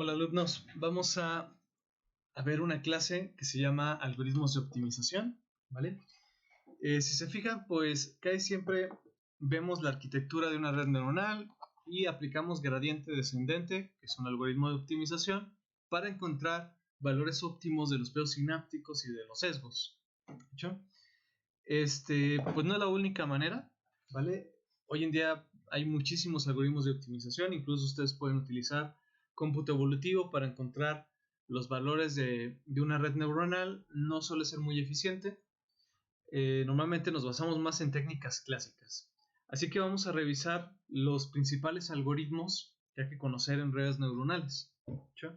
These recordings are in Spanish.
Hola alumnos, vamos a ver una clase que se llama algoritmos de optimización, ¿vale? Si se fijan, pues casi siempre vemos la arquitectura de una red neuronal y aplicamos gradiente descendente, que es un algoritmo de optimización, para encontrar valores óptimos de los peos sinápticos y de los sesgos. ¿Hecho? Pues no es la única manera, ¿vale? Hoy en día hay muchísimos algoritmos de optimización, incluso ustedes pueden utilizar cómputo evolutivo para encontrar los valores de una red neuronal. No suele ser muy eficiente. Normalmente nos basamos más en técnicas clásicas. Así que vamos a revisar los principales algoritmos que hay que conocer en redes neuronales. ¿Sí?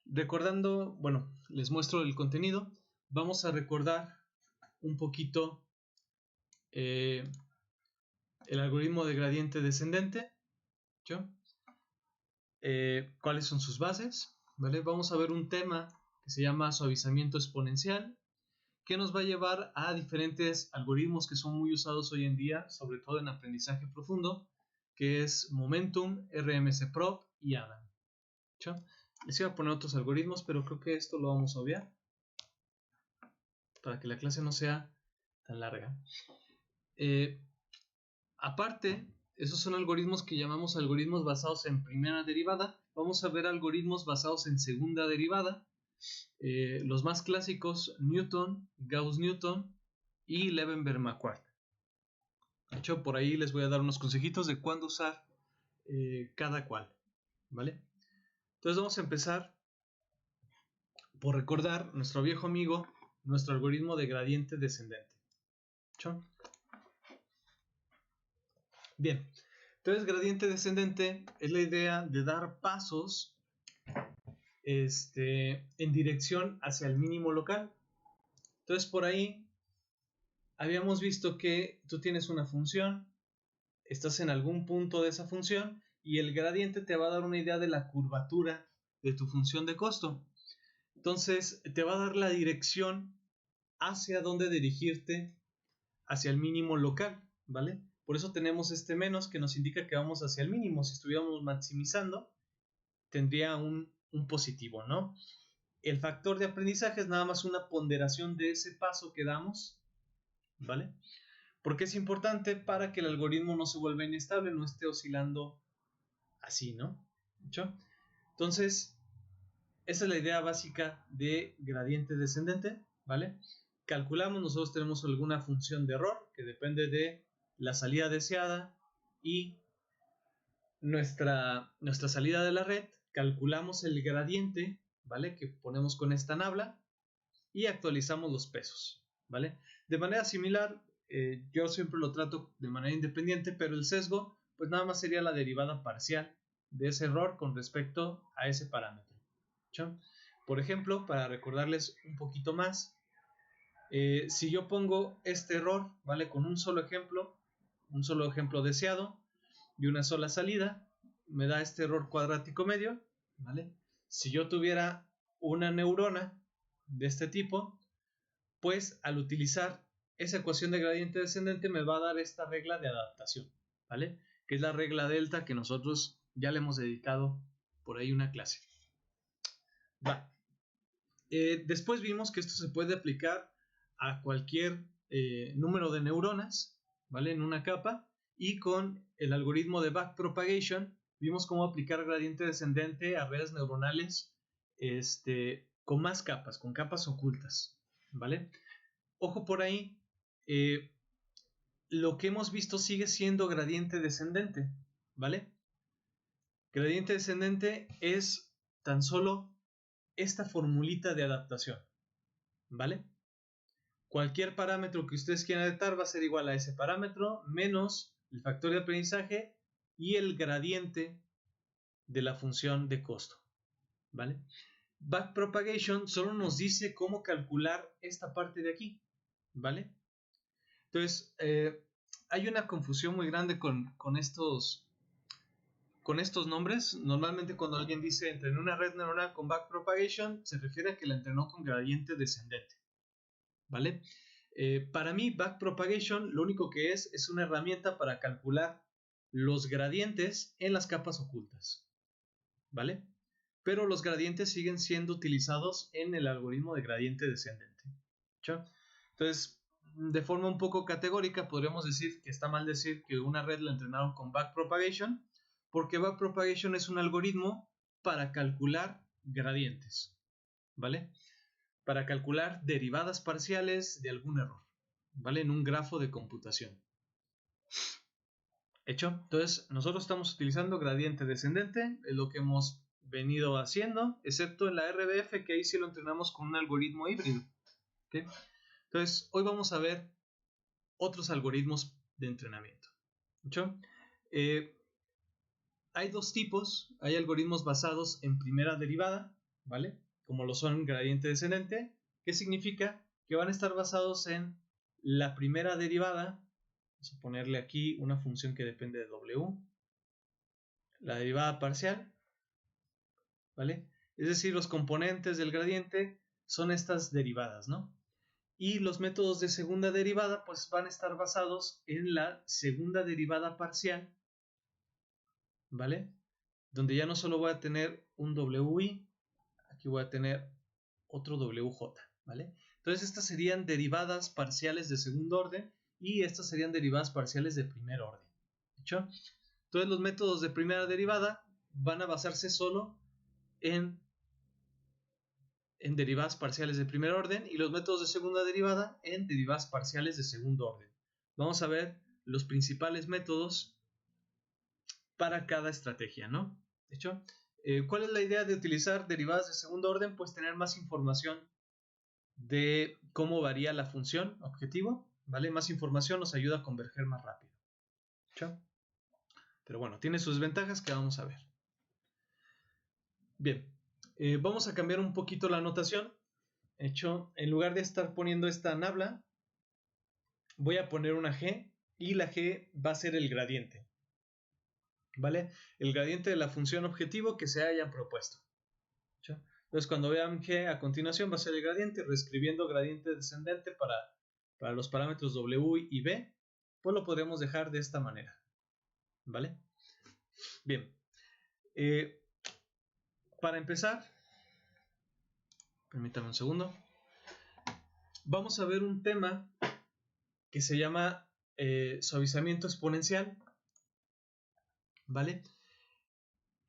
Recordando, bueno, les muestro el contenido. Vamos a recordar un poquito el algoritmo de gradiente descendente. ¿Sí? Cuáles son sus bases, ¿vale? Vamos a ver un tema que se llama suavizamiento exponencial, que nos va a llevar a diferentes algoritmos que son muy usados hoy en día, sobre todo en aprendizaje profundo, que es Momentum, RMSprop y Adam. ¿Sí? Les iba a poner otros algoritmos, pero creo que esto lo vamos a obviar para que la clase no sea tan larga. Aparte, esos son algoritmos que llamamos algoritmos basados en primera derivada. Vamos a ver algoritmos basados en segunda derivada. Los más clásicos, Newton, Gauss-Newton y Levenberg-McQuarrie. De hecho, por ahí les voy a dar unos consejitos de cuándo usar cada cual, ¿vale? Entonces vamos a empezar por recordar nuestro viejo amigo, nuestro algoritmo de gradiente descendente. ¿Sí? Bien, entonces gradiente descendente es la idea de dar pasos en dirección hacia el mínimo local. Entonces por ahí habíamos visto que tú tienes una función, estás en algún punto de esa función y el gradiente te va a dar una idea de la curvatura de tu función de costo. Entonces te va a dar la dirección hacia dónde dirigirte hacia el mínimo local, ¿vale? Por eso tenemos este menos que nos indica que vamos hacia el mínimo. Si estuviéramos maximizando, tendría un positivo, ¿no? El factor de aprendizaje es nada más una ponderación de ese paso que damos, ¿vale? Porque es importante para que el algoritmo no se vuelva inestable, no esté oscilando así, ¿no? ¿Hecho? Entonces, esa es la idea básica de gradiente descendente, ¿vale? Calculamos, nosotros tenemos alguna función de error que depende de la salida deseada y nuestra salida de la red. Calculamos el gradiente, ¿vale? Que ponemos con esta nabla y actualizamos los pesos, ¿vale? De manera similar, yo siempre lo trato de manera independiente, pero el sesgo, pues nada más sería la derivada parcial de ese error con respecto a ese parámetro. ¿Sí? Por ejemplo, para recordarles un poquito más, si yo pongo este error, ¿vale? Con un solo ejemplo deseado y una sola salida, me da este error cuadrático medio, ¿vale? Si yo tuviera una neurona de este tipo, pues al utilizar esa ecuación de gradiente descendente me va a dar esta regla de adaptación, ¿vale? Que es la regla delta que nosotros ya le hemos dedicado por ahí una clase. Va. Después vimos que esto se puede aplicar a cualquier número de neuronas, ¿vale? En una capa, y con el algoritmo de backpropagation vimos cómo aplicar gradiente descendente a redes neuronales con más capas, con capas ocultas, ¿vale? Ojo por ahí, lo que hemos visto sigue siendo gradiente descendente, ¿vale? Gradiente descendente es tan solo esta formulita de adaptación, ¿vale? Cualquier parámetro que ustedes quieran adaptar va a ser igual a ese parámetro menos el factor de aprendizaje y el gradiente de la función de costo, ¿vale? Backpropagation solo nos dice cómo calcular esta parte de aquí, ¿vale? Entonces, hay una confusión muy grande con estos nombres. Normalmente cuando alguien dice entrené una red neuronal con backpropagation, se refiere a que la entrenó con gradiente descendente, ¿vale? Para mí, backpropagation lo único que es una herramienta para calcular los gradientes en las capas ocultas, ¿vale? Pero los gradientes siguen siendo utilizados en el algoritmo de gradiente descendente. ¿Sí? Entonces, de forma un poco categórica, podríamos decir que está mal decir que una red la entrenaron con backpropagation, porque backpropagation es un algoritmo para calcular gradientes, ¿vale? Para calcular derivadas parciales de algún error, ¿vale? En un grafo de computación. ¿Hecho? Entonces, nosotros estamos utilizando gradiente descendente, es lo que hemos venido haciendo, excepto en la RBF, que ahí sí lo entrenamos con un algoritmo híbrido. ¿Okay? Entonces, hoy vamos a ver otros algoritmos de entrenamiento. ¿Hecho? Hay dos tipos, hay algoritmos basados en primera derivada, ¿vale? Como lo son gradiente descendente, que significa que van a estar basados en la primera derivada. Vamos a ponerle aquí una función que depende de W, la derivada parcial, ¿vale? Es decir, los componentes del gradiente son estas derivadas, ¿no? Y los métodos de segunda derivada pues van a estar basados en la segunda derivada parcial, ¿vale? Donde ya no solo voy a tener un WI, aquí voy a tener otro WJ, ¿vale? Entonces estas serían derivadas parciales de segundo orden y estas serían derivadas parciales de primer orden, ¿hecho? Entonces los métodos de primera derivada van a basarse solo en derivadas parciales de primer orden y los métodos de segunda derivada en derivadas parciales de segundo orden. Vamos a ver los principales métodos para cada estrategia, ¿no? De hecho, ¿cuál es la idea de utilizar derivadas de segundo orden? Pues tener más información de cómo varía la función objetivo, ¿vale? Más información nos ayuda a converger más rápido. ¿Sí? Pero bueno, tiene sus ventajas que vamos a ver. Bien, vamos a cambiar un poquito la notación. Hecho, en lugar de estar poniendo esta nabla, voy a poner una G y la G va a ser el gradiente, ¿vale? El gradiente de la función objetivo que se hayan propuesto. ¿Sí? Entonces, cuando vean G a continuación va a ser el gradiente, reescribiendo gradiente descendente para los parámetros W y B, pues lo podremos dejar de esta manera, ¿vale? Bien, para empezar, permítame un segundo, vamos a ver un tema que se llama suavizamiento exponencial, ¿vale?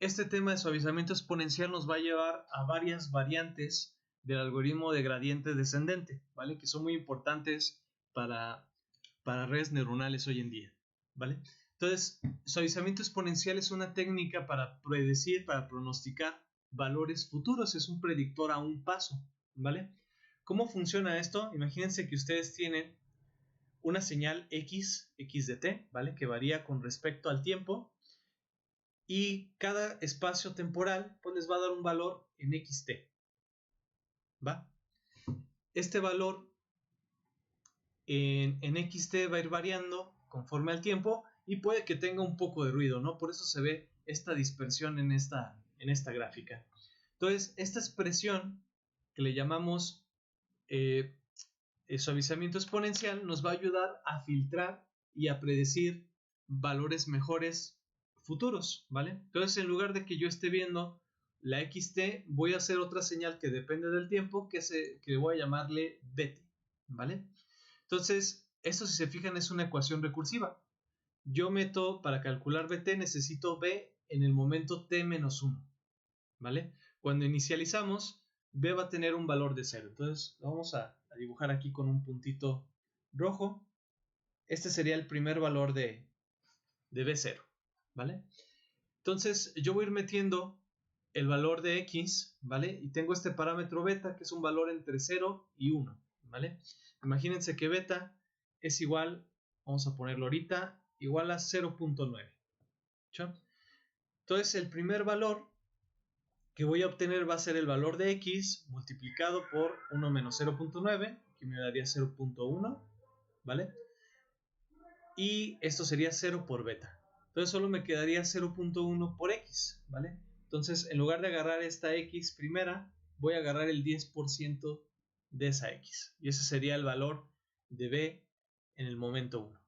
Este tema de suavizamiento exponencial nos va a llevar a varias variantes del algoritmo de gradiente descendente, ¿vale? Que son muy importantes para redes neuronales hoy en día, ¿vale? Entonces, suavizamiento exponencial es una técnica para predecir, para pronosticar valores futuros, es un predictor a un paso, ¿vale? ¿Cómo funciona esto? Imagínense que ustedes tienen una señal X de t, ¿vale? Que varía con respecto al tiempo y cada espacio temporal pues les va a dar un valor en xt, ¿va? Este valor en xt va a ir variando conforme al tiempo y puede que tenga un poco de ruido, ¿no? Por eso se ve esta dispersión en esta gráfica. Entonces, esta expresión que le llamamos suavizamiento exponencial nos va a ayudar a filtrar y a predecir valores mejores futuros, ¿vale? Entonces, en lugar de que yo esté viendo la xt, voy a hacer otra señal que depende del tiempo que voy a llamarle bt, ¿vale? Entonces, esto, si se fijan, es una ecuación recursiva. Yo meto, para calcular bt, necesito b en el momento t-1, ¿vale? Cuando inicializamos, b va a tener un valor de 0. Entonces, lo vamos a dibujar aquí con un puntito rojo. Este sería el primer valor de b0, ¿vale? Entonces, yo voy a ir metiendo el valor de x, ¿vale? Y tengo este parámetro beta, que es un valor entre 0 y 1, ¿vale? Imagínense que beta es igual, vamos a ponerlo ahorita, igual a 0.9. Entonces, el primer valor que voy a obtener va a ser el valor de x multiplicado por 1 menos 0.9, que me daría 0.1, ¿vale? Y esto sería 0 por beta. Entonces solo me quedaría 0.1 por x, ¿vale? Entonces, en lugar de agarrar esta x primera, voy a agarrar el 10% de esa x. Y ese sería el valor de b en el momento 1.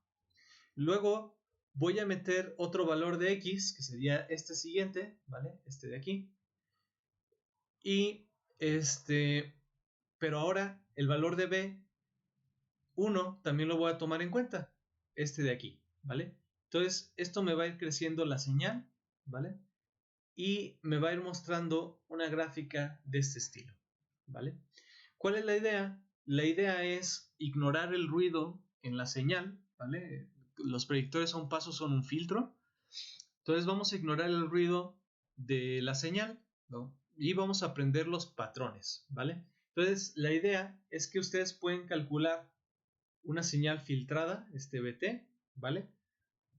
Luego voy a meter otro valor de X, que sería este siguiente, ¿vale? Este de aquí. Y pero ahora el valor de B, 1, también lo voy a tomar en cuenta, este de aquí, ¿vale? Entonces, esto me va a ir creciendo la señal, ¿vale? Y me va a ir mostrando una gráfica de este estilo, ¿vale? ¿Cuál es la idea? La idea es ignorar el ruido en la señal, ¿vale? Los predictores a un paso son un filtro. Entonces vamos a ignorar el ruido de la señal, ¿no? Y vamos a aprender los patrones, ¿vale? Entonces la idea es que ustedes pueden calcular una señal filtrada, este BT, ¿vale?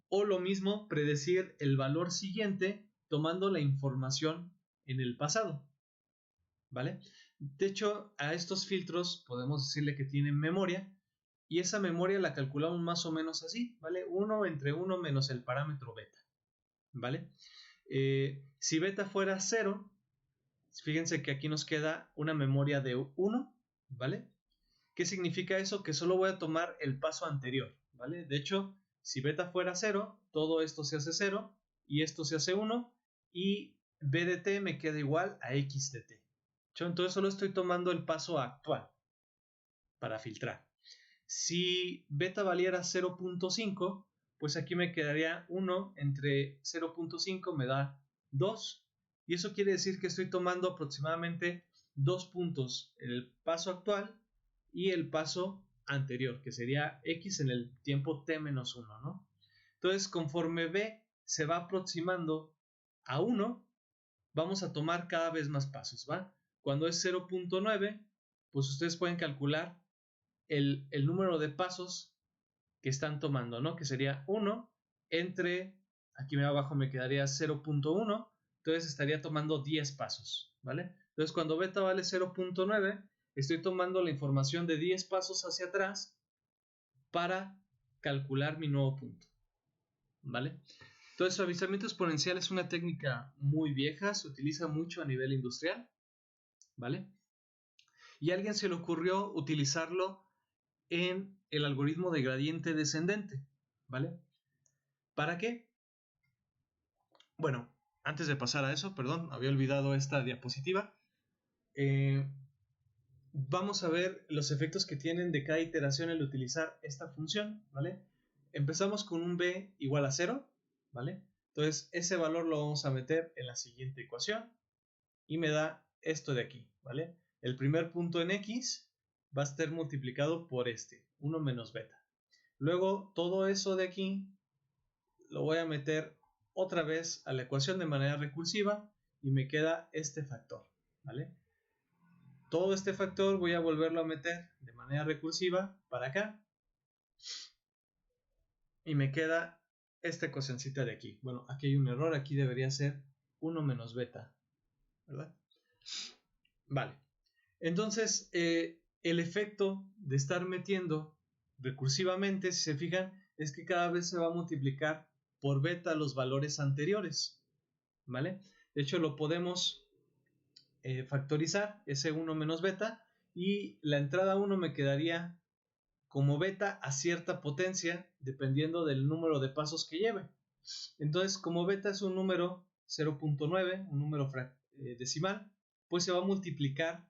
O lo mismo, predecir el valor siguiente tomando la información en el pasado, ¿vale? De hecho, a estos filtros podemos decirle que tienen memoria y esa memoria la calculamos más o menos así, ¿vale? 1 entre 1 menos el parámetro beta, ¿vale? Si beta fuera 0, fíjense que aquí nos queda una memoria de 1, ¿vale? ¿Qué significa eso? Que solo voy a tomar el paso anterior, ¿vale? De hecho, si beta fuera 0, todo esto se hace 0 y esto se hace 1 y b de t me queda igual a x de t. Entonces solo estoy tomando el paso actual para filtrar. Si beta valiera 0.5, pues aquí me quedaría 1 entre 0.5 me da 2. Y eso quiere decir que estoy tomando aproximadamente 2 puntos, el paso actual y el paso anterior, que sería x en el tiempo t-1, ¿no? Entonces, conforme b se va aproximando a 1, vamos a tomar cada vez más pasos, ¿va? Cuando es 0.9, pues ustedes pueden calcular el número de pasos que están tomando, ¿no? Que sería 1 entre, aquí abajo me quedaría 0.1, entonces estaría tomando 10 pasos, ¿vale? Entonces cuando beta vale 0.9, estoy tomando la información de 10 pasos hacia atrás para calcular mi nuevo punto, ¿vale? Entonces suavizamiento exponencial es una técnica muy vieja, se utiliza mucho a nivel industrial, ¿vale? Y a alguien se le ocurrió utilizarlo en el algoritmo de gradiente descendente, ¿vale? ¿Para qué? Bueno, antes de pasar a eso, perdón, había olvidado esta diapositiva. Vamos a ver los efectos que tienen de cada iteración el utilizar esta función, ¿vale? Empezamos con un b igual a 0, ¿vale? Entonces ese valor lo vamos a meter en la siguiente ecuación y me da esto de aquí, ¿vale? El primer punto en x va a estar multiplicado por 1 menos beta. Luego todo eso de aquí lo voy a meter otra vez a la ecuación de manera recursiva y me queda este factor, ¿vale? Todo este factor voy a volverlo a meter de manera recursiva para acá y me queda esta ecuacióncita de aquí. Bueno, aquí hay un error, aquí debería ser 1 menos beta, ¿verdad? Vale, entonces el efecto de estar metiendo recursivamente, si se fijan, es que cada vez se va a multiplicar por beta los valores anteriores, ¿vale? De hecho lo podemos factorizar, ese 1 menos beta, y la entrada 1 me quedaría como beta a cierta potencia dependiendo del número de pasos que lleve. Entonces, como beta es un número 0.9, un número decimal, pues se va a multiplicar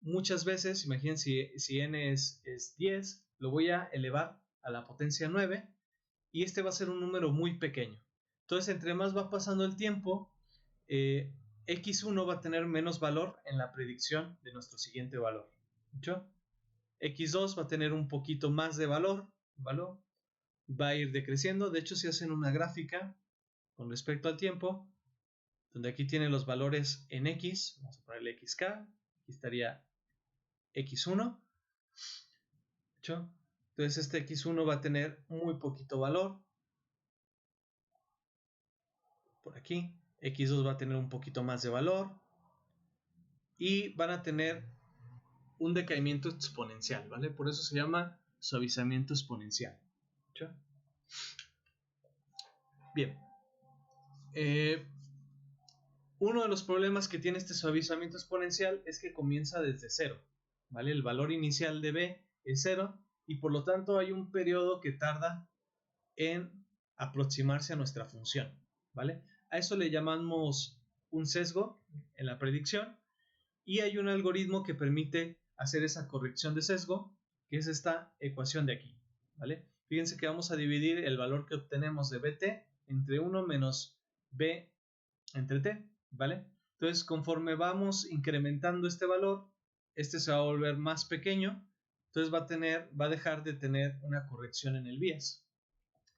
muchas veces. Imaginen si n es 10, lo voy a elevar a la potencia 9 y este va a ser un número muy pequeño. Entonces, entre más va pasando el tiempo, x1 va a tener menos valor en la predicción de nuestro siguiente valor. ¿Escuchó? X2 va a tener un poquito más de valor, va a ir decreciendo. De hecho, si hacen una gráfica con respecto al tiempo, donde aquí tienen los valores en X, vamos a ponerle XK, aquí estaría X1, ¿escuchó? Entonces este X1 va a tener muy poquito valor, por aquí, X2 va a tener un poquito más de valor, y van a tener un decaimiento exponencial, ¿vale? Por eso se llama suavizamiento exponencial. ¿Sí? Bien. Uno de los problemas que tiene este suavizamiento exponencial es que comienza desde 0, ¿vale? El valor inicial de b es 0 y por lo tanto hay un periodo que tarda en aproximarse a nuestra función, ¿vale? A eso le llamamos un sesgo en la predicción, y hay un algoritmo que permite hacer esa corrección de sesgo, que es esta ecuación de aquí, ¿vale? Fíjense que vamos a dividir el valor que obtenemos de bt entre 1 menos b entre t, ¿vale? Entonces, conforme vamos incrementando este valor, este se va a volver más pequeño, entonces va a dejar de tener una corrección en el bias,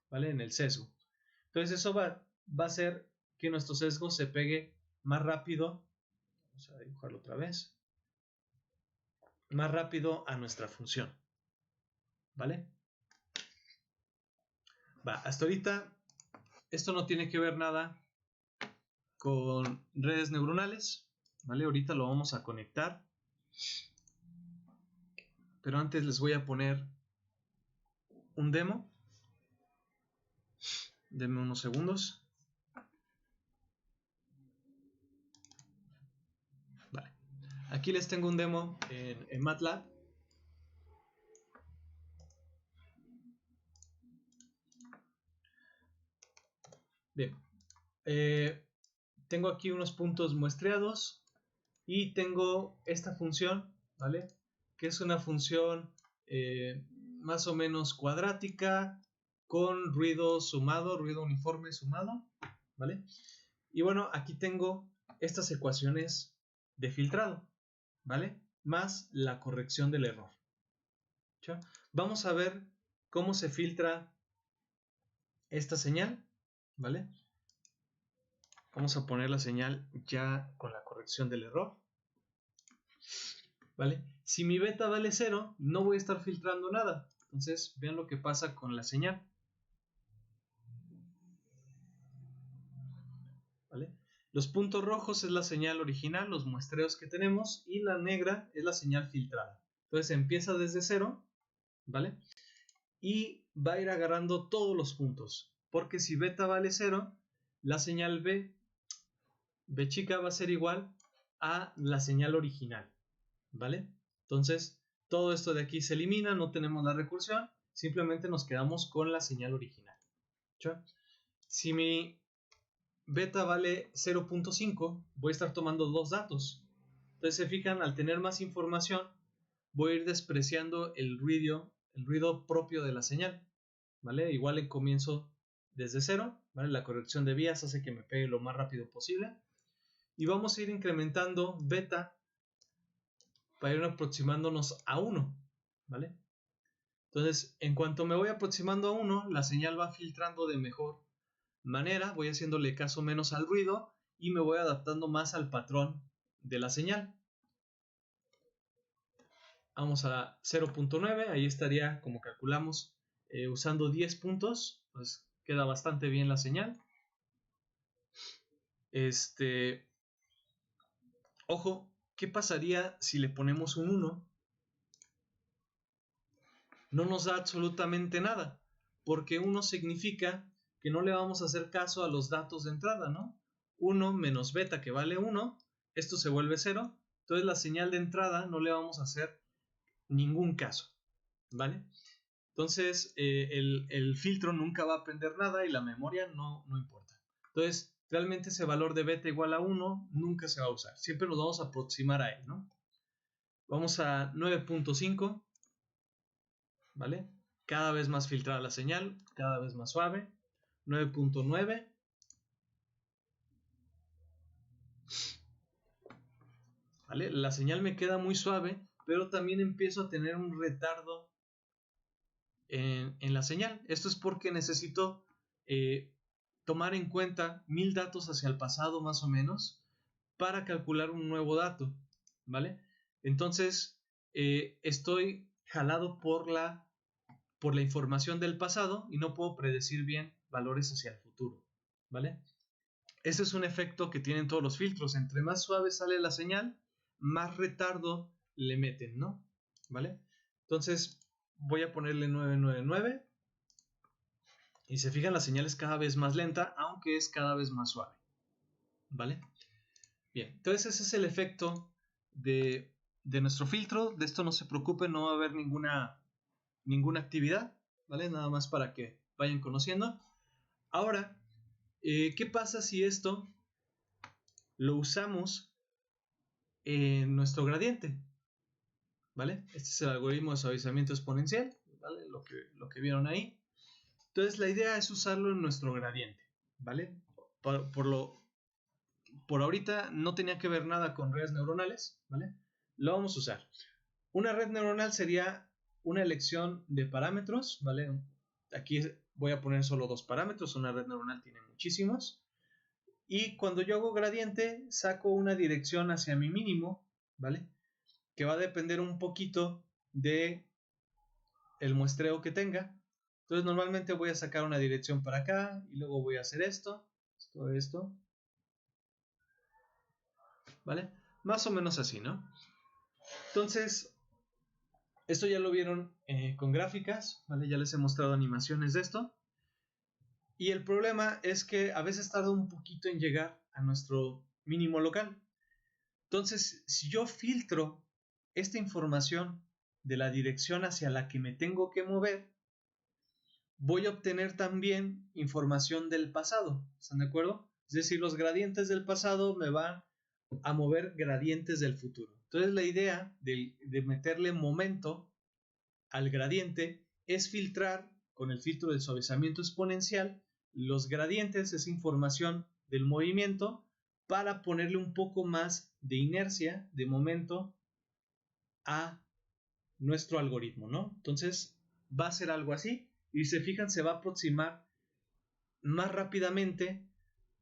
¿vale? En el sesgo. Entonces, eso va a hacer que nuestro sesgo se pegue más rápido. Vamos a dibujarlo otra vez. Más rápido a nuestra función, ¿vale? Hasta ahorita esto no tiene que ver nada con redes neuronales, ¿vale? Ahorita lo vamos a conectar, pero antes les voy a poner un demo. Denme unos segundos. Vale. Aquí les tengo un demo en MATLAB. Bien. Tengo aquí unos puntos muestreados y tengo esta función, ¿vale? Que es una función más o menos cuadrática con ruido sumado, ruido uniforme sumado, ¿vale? Y bueno, aquí tengo estas ecuaciones de filtrado, ¿vale? Más la corrección del error. ¿Ya? Vamos a ver cómo se filtra esta señal, ¿vale? Vamos a poner la señal ya con la corrección del error, ¿vale? Si mi beta vale 0, no voy a estar filtrando nada. Entonces, vean lo que pasa con la señal, ¿vale? Los puntos rojos es la señal original, los muestreos que tenemos, y la negra es la señal filtrada. Entonces, empieza desde 0, ¿vale? Y va a ir agarrando todos los puntos, porque si beta vale 0, la señal B chica va a ser igual a la señal original, ¿vale? Entonces, todo esto de aquí se elimina, no tenemos la recursión, simplemente nos quedamos con la señal original. ¿Ya? Si mi beta vale 0.5, voy a estar tomando dos datos. Entonces, se fijan, al tener más información, voy a ir despreciando el ruido propio de la señal, ¿vale? Igual comienzo desde 0, ¿vale? La corrección de vías hace que me pegue lo más rápido posible. Y vamos a ir incrementando beta para ir aproximándonos a 1, ¿vale? Entonces, en cuanto me voy aproximando a 1, la señal va filtrando de mejor manera, voy haciéndole caso menos al ruido y me voy adaptando más al patrón de la señal. Vamos a 0.9, ahí estaría, como calculamos, usando 10 puntos, pues queda bastante bien la señal. Ojo, ¿qué pasaría si le ponemos un 1? No nos da absolutamente nada, porque 1 significa que no le vamos a hacer caso a los datos de entrada, ¿no? 1 menos beta, que vale 1, esto se vuelve 0, entonces la señal de entrada no le vamos a hacer ningún caso, ¿vale? Entonces el filtro nunca va a aprender nada y la memoria no importa. Entonces, realmente ese valor de beta igual a 1 nunca se va a usar, siempre nos vamos a aproximar a él, ¿no? Vamos a 9.5, ¿vale? Cada vez más filtrada la señal, cada vez más suave. 9.9. ¿Vale? La señal me queda muy suave, pero también empiezo a tener un retardo en la señal. Esto es porque necesito tomar en cuenta 1000 datos hacia el pasado más o menos para calcular un nuevo dato, ¿vale? Entonces estoy jalado por la información del pasado y no puedo predecir bien valores hacia el futuro, ¿vale? Ese es un efecto que tienen todos los filtros. Entre más suave sale la señal, más retardo le meten, ¿no? ¿Vale? Entonces voy a ponerle 999 y se fijan, la señal es cada vez más lenta, aunque es cada vez más suave, ¿vale? Bien, entonces ese es el efecto de nuestro filtro. De esto no se preocupen, no va a haber ninguna actividad, ¿vale? Nada más para que vayan conociendo. Ahora, ¿qué pasa si esto lo usamos en nuestro gradiente? ¿Vale? Este es el algoritmo de suavizamiento exponencial, ¿vale? Lo que vieron ahí. Entonces, la idea es usarlo en nuestro gradiente, ¿vale? Por ahorita no tenía que ver nada con redes neuronales, ¿vale? Lo vamos a usar. Una red neuronal sería una elección de parámetros, ¿vale? Aquí voy a poner solo 2 parámetros, una red neuronal tiene muchísimos. Y cuando yo hago gradiente, saco una dirección hacia mi mínimo, ¿vale? Que va a depender un poquito de el muestreo que tenga. Entonces normalmente voy a sacar una dirección para acá y luego voy a hacer esto, esto, ¿vale? Más o menos así, ¿no? Entonces, esto ya lo vieron con gráficas, ¿vale? Ya les he mostrado animaciones de esto. Y el problema es que a veces tarda un poquito en llegar a nuestro mínimo local. Entonces, si yo filtro esta información de la dirección hacia la que me tengo que mover, voy a obtener también información del pasado. ¿Están de acuerdo? Es decir, los gradientes del pasado me van a mover gradientes del futuro. Entonces, la idea de meterle momento al gradiente es filtrar con el filtro de suavizamiento exponencial los gradientes, esa información del movimiento, para ponerle un poco más de inercia, de momento, a nuestro algoritmo, ¿no? Entonces va a ser algo así y si se fijan se va a aproximar más rápidamente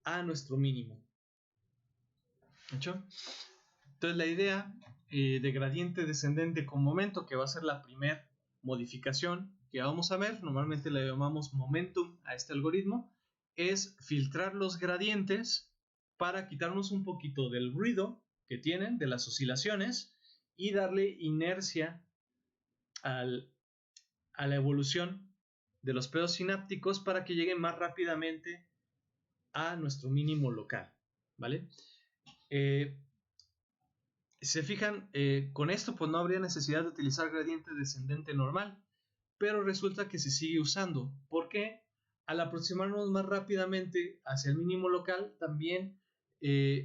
a nuestro mínimo. ¿Hecho? Entonces la idea de gradiente descendente con momento, que va a ser la primera modificación que vamos a ver, normalmente le llamamos momentum a este algoritmo, es filtrar los gradientes para quitarnos un poquito del ruido que tienen, de las oscilaciones, y darle inercia a la evolución de los pedos sinápticos para que lleguen más rápidamente a nuestro mínimo local, ¿vale? Se fijan, con esto pues no habría necesidad de utilizar gradiente descendente normal, pero resulta que se sigue usando. ¿Por qué? Al aproximarnos más rápidamente hacia el mínimo local, también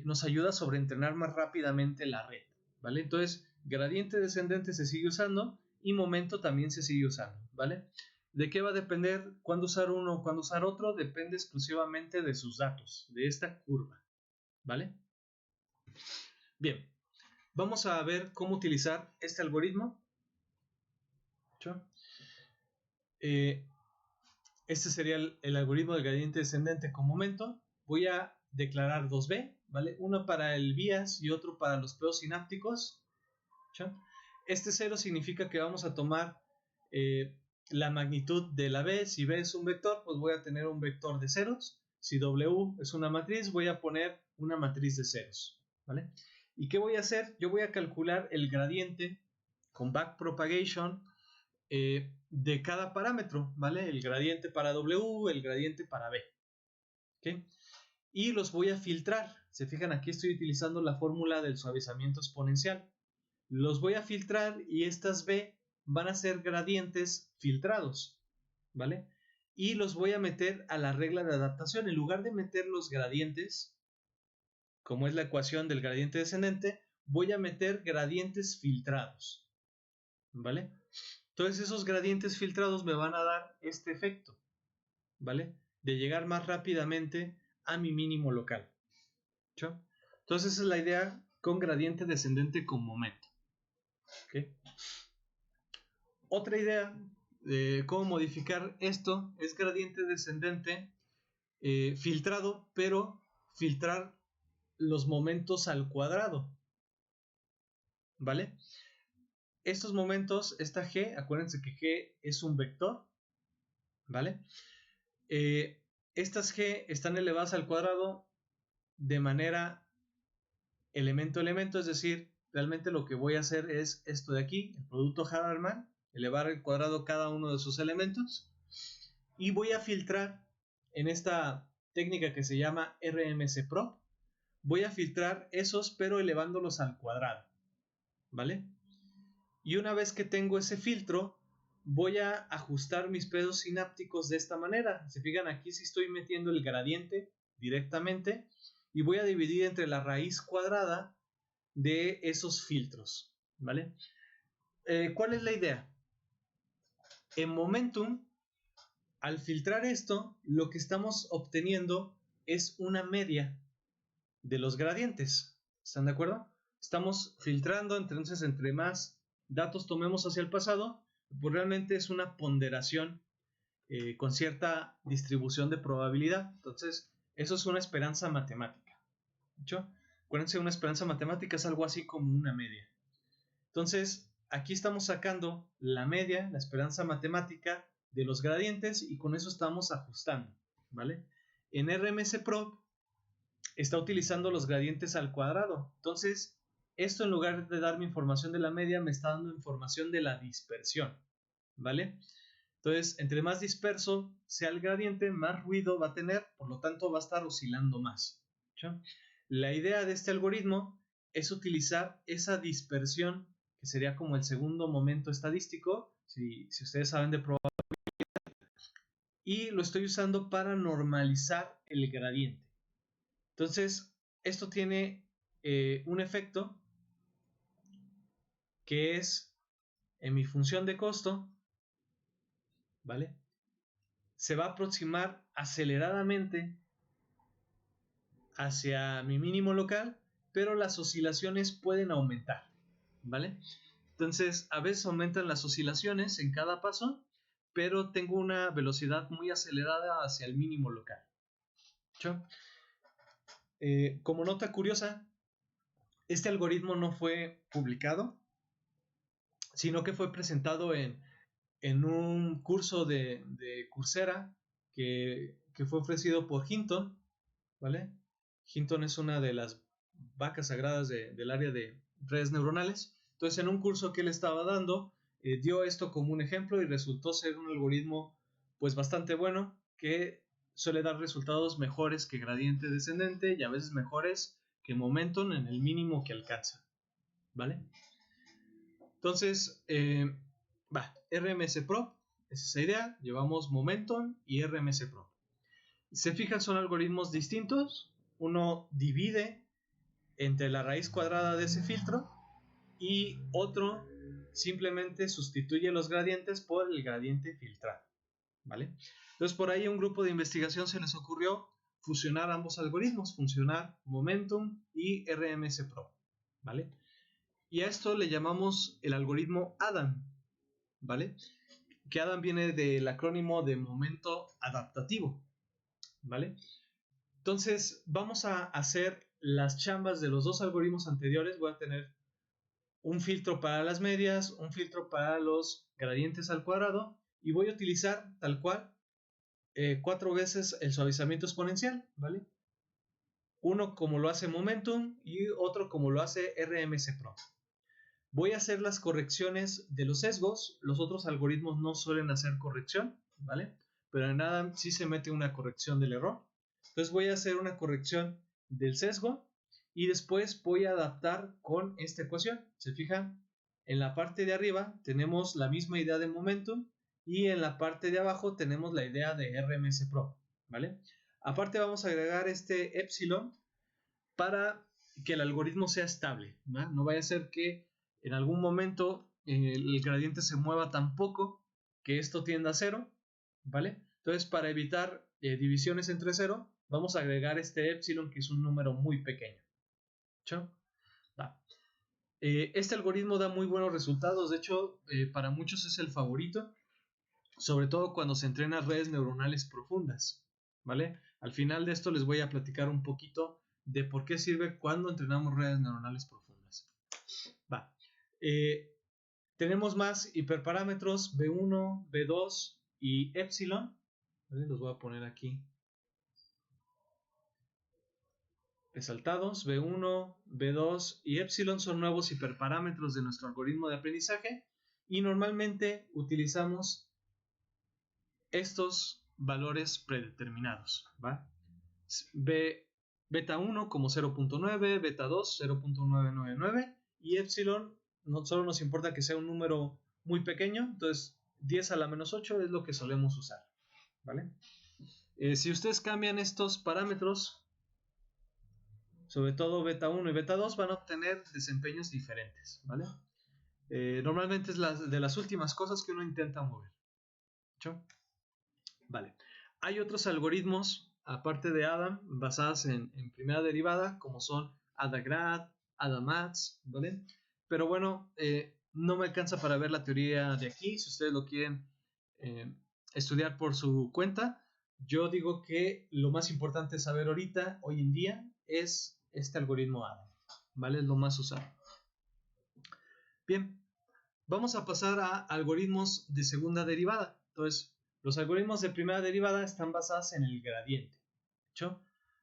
nos ayuda a sobreentrenar más rápidamente la red, ¿vale? Entonces, gradiente descendente se sigue usando y momento también se sigue usando, ¿vale? ¿De qué va a depender cuándo usar uno o cuándo usar otro? Depende exclusivamente de sus datos, de esta curva, ¿vale? Bien, vamos a ver cómo utilizar este algoritmo. Este sería el algoritmo del gradiente descendente con momento. Voy a declarar 2B, ¿vale? Uno para el bias y otro para los pedos sinápticos. Este 0 significa que vamos a tomar la magnitud de la B. Si B es un vector, pues voy a tener un vector de ceros. Si W es una matriz, voy a poner una matriz de ceros, ¿vale? ¿Y qué voy a hacer? Yo voy a calcular el gradiente con backpropagation de cada parámetro, ¿vale? El gradiente para W, el gradiente para B, ¿ok? Y los voy a filtrar. Se fijan, aquí estoy utilizando la fórmula del suavizamiento exponencial. Los voy a filtrar y estas B van a ser gradientes filtrados, ¿vale? Y los voy a meter a la regla de adaptación. En lugar de meter los gradientes, como es la ecuación del gradiente descendente, voy a meter gradientes filtrados, ¿vale? Entonces esos gradientes filtrados me van a dar este efecto, ¿vale? De llegar más rápidamente a mi mínimo local. ¿Sí? Entonces esa es la idea con gradiente descendente con momento. ¿Okay? Otra idea de cómo modificar esto es gradiente descendente filtrado, pero filtrar los momentos al cuadrado, ¿vale? Estos momentos, esta G, acuérdense que G es un vector, ¿vale? Estas G están elevadas al cuadrado de manera elemento-elemento, es decir, realmente lo que voy a hacer es esto de aquí, el producto Haberman, elevar al cuadrado cada uno de sus elementos, y voy a filtrar en esta técnica que se llama RMSprop, voy a filtrar esos pero elevándolos al cuadrado, ¿vale? Y una vez que tengo ese filtro, voy a ajustar mis pesos sinápticos de esta manera. Se fijan aquí, si estoy metiendo el gradiente directamente y voy a dividir entre la raíz cuadrada de esos filtros, ¿vale? ¿Cuál es la idea? En Momentum, al filtrar esto, lo que estamos obteniendo es una media de los gradientes. ¿Están de acuerdo? Estamos filtrando, entonces entre más datos tomemos hacia el pasado, pues realmente es una ponderación con cierta distribución de probabilidad. Entonces, eso es una esperanza matemática. ¿Hecho? Acuérdense, una esperanza matemática es algo así como una media. Entonces, aquí estamos sacando la media, la esperanza matemática de los gradientes y con eso estamos ajustando, ¿vale? En RMSProp está utilizando los gradientes al cuadrado. Entonces, esto en lugar de darme información de la media, me está dando información de la dispersión, ¿vale? Entonces, entre más disperso sea el gradiente, más ruido va a tener, por lo tanto va a estar oscilando más. ¿Sí? La idea de este algoritmo es utilizar esa dispersión, que sería como el segundo momento estadístico, si ustedes saben de probabilidad, y lo estoy usando para normalizar el gradiente. Entonces, esto tiene un efecto que es en mi función de costo, ¿vale? Se va a aproximar aceleradamente hacia mi mínimo local, pero las oscilaciones pueden aumentar, ¿vale? Entonces, a veces aumentan las oscilaciones en cada paso, pero tengo una velocidad muy acelerada hacia el mínimo local. Como nota curiosa, este algoritmo no fue publicado, sino que fue presentado en un curso de Coursera que fue ofrecido por Hinton, ¿vale? Hinton es una de las vacas sagradas del área de redes neuronales. Entonces, en un curso que él estaba dando, dio esto como un ejemplo y resultó ser un algoritmo pues bastante bueno que suele dar resultados mejores que gradiente descendente y a veces mejores que Momentum en el mínimo que alcanza, ¿vale? Entonces, RMSProp es esa idea. Llevamos Momentum y RMSProp. Se fijan, son algoritmos distintos. Uno divide entre la raíz cuadrada de ese filtro y otro simplemente sustituye los gradientes por el gradiente filtrado, ¿vale? Entonces, por ahí a un grupo de investigación se les ocurrió fusionar ambos algoritmos, fusionar Momentum y RMSProp, ¿vale? Y a esto le llamamos el algoritmo ADAM, ¿vale? Que ADAM viene del acrónimo de momento adaptativo, ¿vale? Entonces, vamos a hacer las chambas de los dos algoritmos anteriores. Voy a tener un filtro para las medias, un filtro para los gradientes al cuadrado y voy a utilizar tal cual 4 veces el suavizamiento exponencial, ¿vale? Uno como lo hace Momentum y otro como lo hace RMSProp. Voy a hacer las correcciones de los sesgos. Los otros algoritmos no suelen hacer corrección, ¿vale? Pero en nada sí se mete una corrección del error. Entonces voy a hacer una corrección del sesgo y después voy a adaptar con esta ecuación. ¿Se fijan? En la parte de arriba tenemos la misma idea de Momentum y en la parte de abajo tenemos la idea de RMSProp, ¿vale? Aparte vamos a agregar este epsilon para que el algoritmo sea estable, ¿no? No vaya a ser que en algún momento el gradiente se mueva tan poco que esto tienda a cero, ¿vale? Entonces, para evitar divisiones entre cero, vamos a agregar este epsilon, que es un número muy pequeño. Este algoritmo da muy buenos resultados. De hecho, para muchos es el favorito, sobre todo cuando se entrena redes neuronales profundas, ¿vale? Al final de esto les voy a platicar un poquito de por qué sirve cuando entrenamos redes neuronales profundas. Tenemos más hiperparámetros B1, B2 y epsilon, ¿vale? Los voy a poner aquí resaltados. B1, B2 y epsilon son nuevos hiperparámetros de nuestro algoritmo de aprendizaje y normalmente utilizamos estos valores predeterminados, ¿va? Beta 1 como 0.9, beta 2 0.999 y epsilon no solo nos importa que sea un número muy pequeño, entonces 10 a la menos 8 es lo que solemos usar, ¿vale? Si ustedes cambian estos parámetros, sobre todo beta 1 y beta 2, van a obtener desempeños diferentes, ¿vale? Normalmente es de las últimas cosas que uno intenta mover. ¿Hecho? Vale. Hay otros algoritmos, aparte de Adam, basados en primera derivada, como son AdaGrad, AdaMaths, ¿vale? Pero bueno, no me alcanza para ver la teoría de aquí. Si ustedes lo quieren estudiar por su cuenta, yo digo que lo más importante saber ahorita, hoy en día, es este algoritmo Adam, ¿vale? Es lo más usado. Bien, vamos a pasar a algoritmos de segunda derivada. Entonces, los algoritmos de primera derivada están basados en el gradiente. ¿Hecho?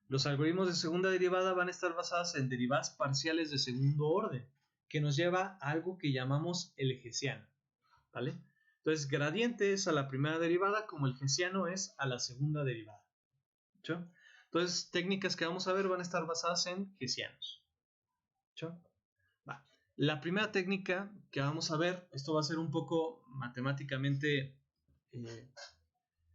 Los algoritmos de segunda derivada van a estar basados en derivadas parciales de segundo orden, que nos lleva a algo que llamamos el hessiano, ¿vale? Entonces, gradiente es a la primera derivada como el hessiano es a la segunda derivada. ¿Hecho? Entonces, técnicas que vamos a ver van a estar basadas en hessianos. ¿Hecho? Va. La primera técnica que vamos a ver, esto va a ser un poco matemáticamente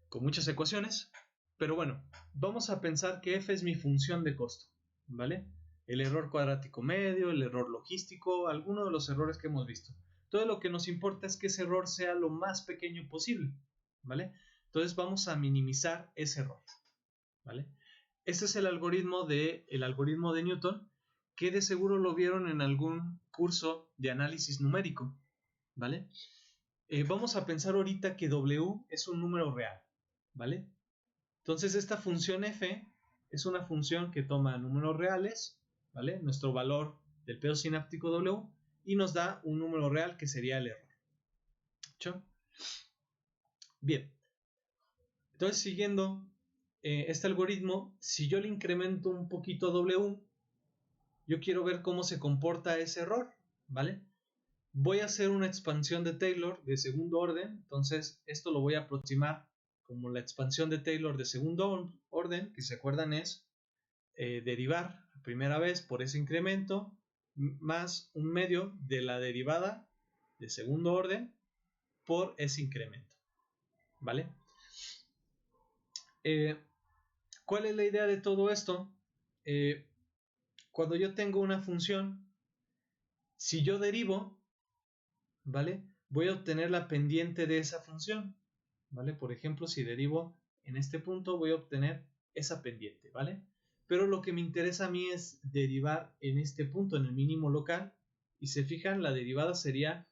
con muchas ecuaciones, pero bueno, vamos a pensar que f es mi función de costo, ¿vale? El error cuadrático medio, el error logístico, alguno de los errores que hemos visto. Todo lo que nos importa es que ese error sea lo más pequeño posible, ¿vale? Entonces vamos a minimizar ese error, ¿vale? Este es el algoritmo de Newton, que de seguro lo vieron en algún curso de análisis numérico, ¿vale? Vamos a pensar ahorita que W es un número real, ¿vale? Entonces esta función f es una función que toma números reales, ¿vale? Nuestro valor del peso sináptico W, y nos da un número real que sería el error. ¿Hecho? Bien. Entonces, siguiendo este algoritmo, si yo le incremento un poquito W, yo quiero ver cómo se comporta ese error, ¿vale? Voy a hacer una expansión de Taylor de segundo orden, entonces esto lo voy a aproximar como la expansión de Taylor de segundo orden, que se acuerdan es derivar la primera vez por ese incremento más un medio de la derivada de segundo orden por ese incremento, ¿vale? ¿Cuál es la idea de todo esto? Cuando yo tengo una función, si yo derivo, ¿vale? Voy a obtener la pendiente de esa función, ¿vale? Por ejemplo, si derivo en este punto, voy a obtener esa pendiente, ¿vale? Pero lo que me interesa a mí es derivar en este punto, en el mínimo local, y se fijan, la derivada sería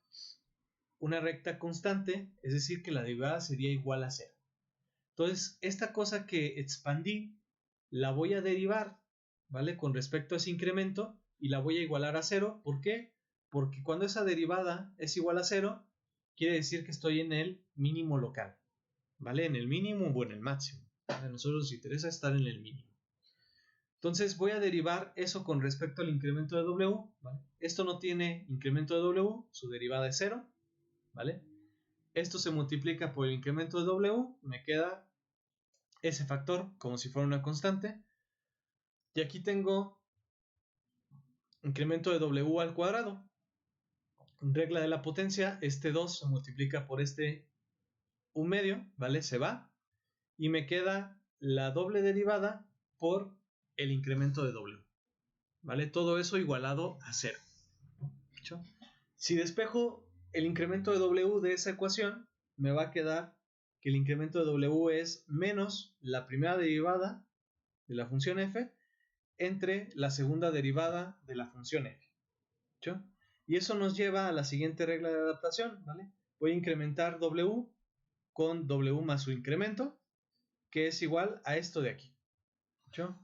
una recta constante, es decir, que la derivada sería igual a 0. Entonces, esta cosa que expandí, la voy a derivar, ¿vale? Con respecto a ese incremento, y la voy a igualar a 0. ¿Por qué? Porque cuando esa derivada es igual a 0, quiere decir que estoy en el mínimo local, ¿vale? En el mínimo o en el máximo. A nosotros nos interesa estar en el mínimo. Entonces voy a derivar eso con respecto al incremento de W, ¿vale? Esto no tiene incremento de W, su derivada es 0, ¿vale? Esto se multiplica por el incremento de W, me queda ese factor como si fuera una constante. Y aquí tengo incremento de W al cuadrado. Regla de la potencia, este 2 se multiplica por este 1 medio, ¿vale? Se va. Y me queda la doble derivada por el incremento de W, ¿vale? Todo eso igualado a 0. ¿Hecho? Si despejo el incremento de W de esa ecuación, me va a quedar que el incremento de W es menos la primera derivada de la función f entre la segunda derivada de la función f. ¿Hecho? Y eso nos lleva a la siguiente regla de adaptación, ¿vale? Voy a incrementar W con W más su incremento, que es igual a esto de aquí. ¿Hecho?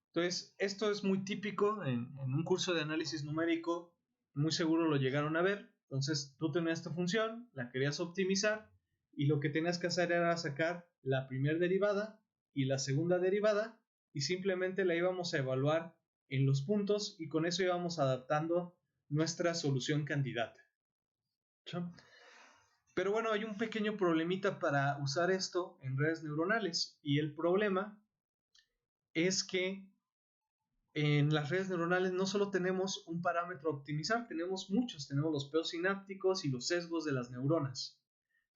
Entonces, esto es muy típico en un curso de análisis numérico, muy seguro lo llegaron a ver. Entonces, tú tenías esta función, la querías optimizar, y lo que tenías que hacer era sacar la primera derivada y la segunda derivada, y simplemente la íbamos a evaluar en los puntos, y con eso íbamos adaptando nuestra solución candidata. ¿Sí? Pero bueno, hay un pequeño problemita para usar esto en redes neuronales, y el problema es que en las redes neuronales no solo tenemos un parámetro a optimizar, tenemos muchos, tenemos los peos sinápticos y los sesgos de las neuronas.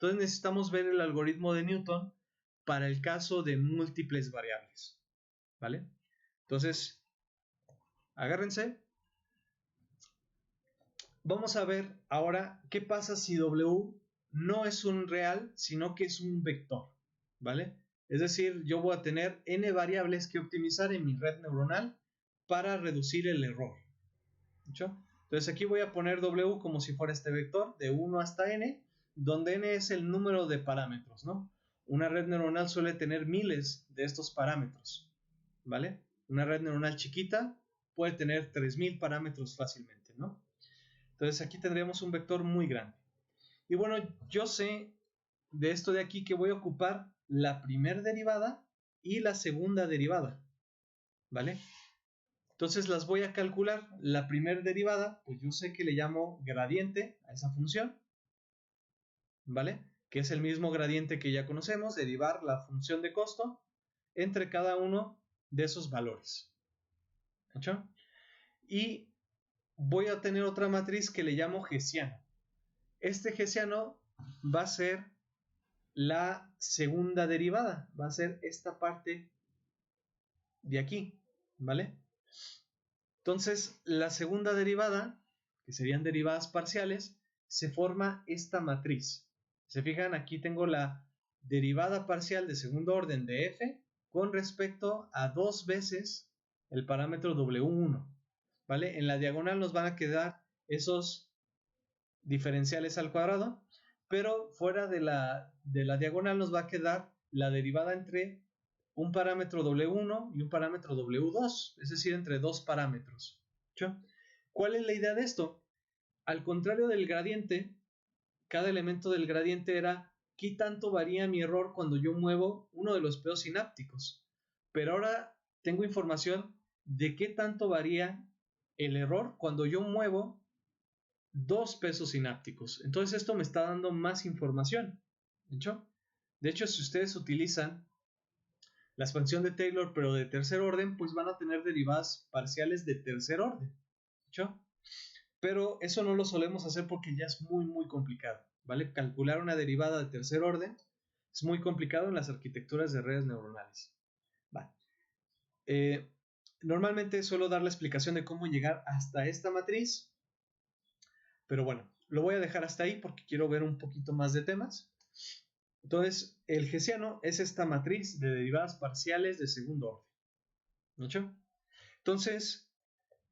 Entonces necesitamos ver el algoritmo de Newton para el caso de múltiples variables, ¿vale? Entonces, agárrense. Vamos a ver ahora qué pasa si W no es un real, sino que es un vector, ¿vale? Es decir, yo voy a tener n variables que optimizar en mi red neuronal para reducir el error. ¿Hecho? Entonces aquí voy a poner W como si fuera este vector de 1 hasta n, donde n es el número de parámetros, ¿no? Una red neuronal suele tener miles de estos parámetros, ¿vale? Una red neuronal chiquita puede tener 3000 parámetros fácilmente, ¿no? Entonces aquí tendríamos un vector muy grande. Y bueno, yo sé de esto de aquí que voy a ocupar la primera derivada y la segunda derivada, ¿vale? Entonces las voy a calcular. La primera derivada, pues yo sé que le llamo gradiente a esa función, ¿vale? Que es el mismo gradiente que ya conocemos, derivar la función de costo entre cada uno de esos valores. ¿Hecho? Y voy a tener otra matriz que le llamo hessiano. Este hessiano va a ser la segunda derivada, va a ser esta parte de aquí, ¿vale? Entonces, la segunda derivada, que serían derivadas parciales, se forma esta matriz. Se fijan, aquí tengo la derivada parcial de segundo orden de f con respecto a 2 veces el parámetro w1, ¿vale? En la diagonal nos van a quedar esos diferenciales al cuadrado, pero fuera de la diagonal nos va a quedar la derivada entre un parámetro w1 y un parámetro w2, es decir, entre dos parámetros. ¿Sí? ¿Cuál es la idea de esto? Al contrario del gradiente, cada elemento del gradiente era qué tanto varía mi error cuando yo muevo uno de los peos sinápticos. Pero ahora tengo información de qué tanto varía el error cuando yo muevo dos pesos sinápticos. Entonces esto me está dando más información. De hecho, si ustedes utilizan la expansión de Taylor pero de tercer orden, pues van a tener derivadas parciales de tercer orden. Pero eso no lo solemos hacer porque ya es muy complicado, ¿vale? Calcular una derivada de tercer orden es muy complicado en las arquitecturas de redes neuronales. Vale. Normalmente suelo dar la explicación de cómo llegar hasta esta matriz, pero bueno, lo voy a dejar hasta ahí porque quiero ver un poquito más de temas. Entonces, el hessiano es esta matriz de derivadas parciales de segundo orden. ¿No? Entonces,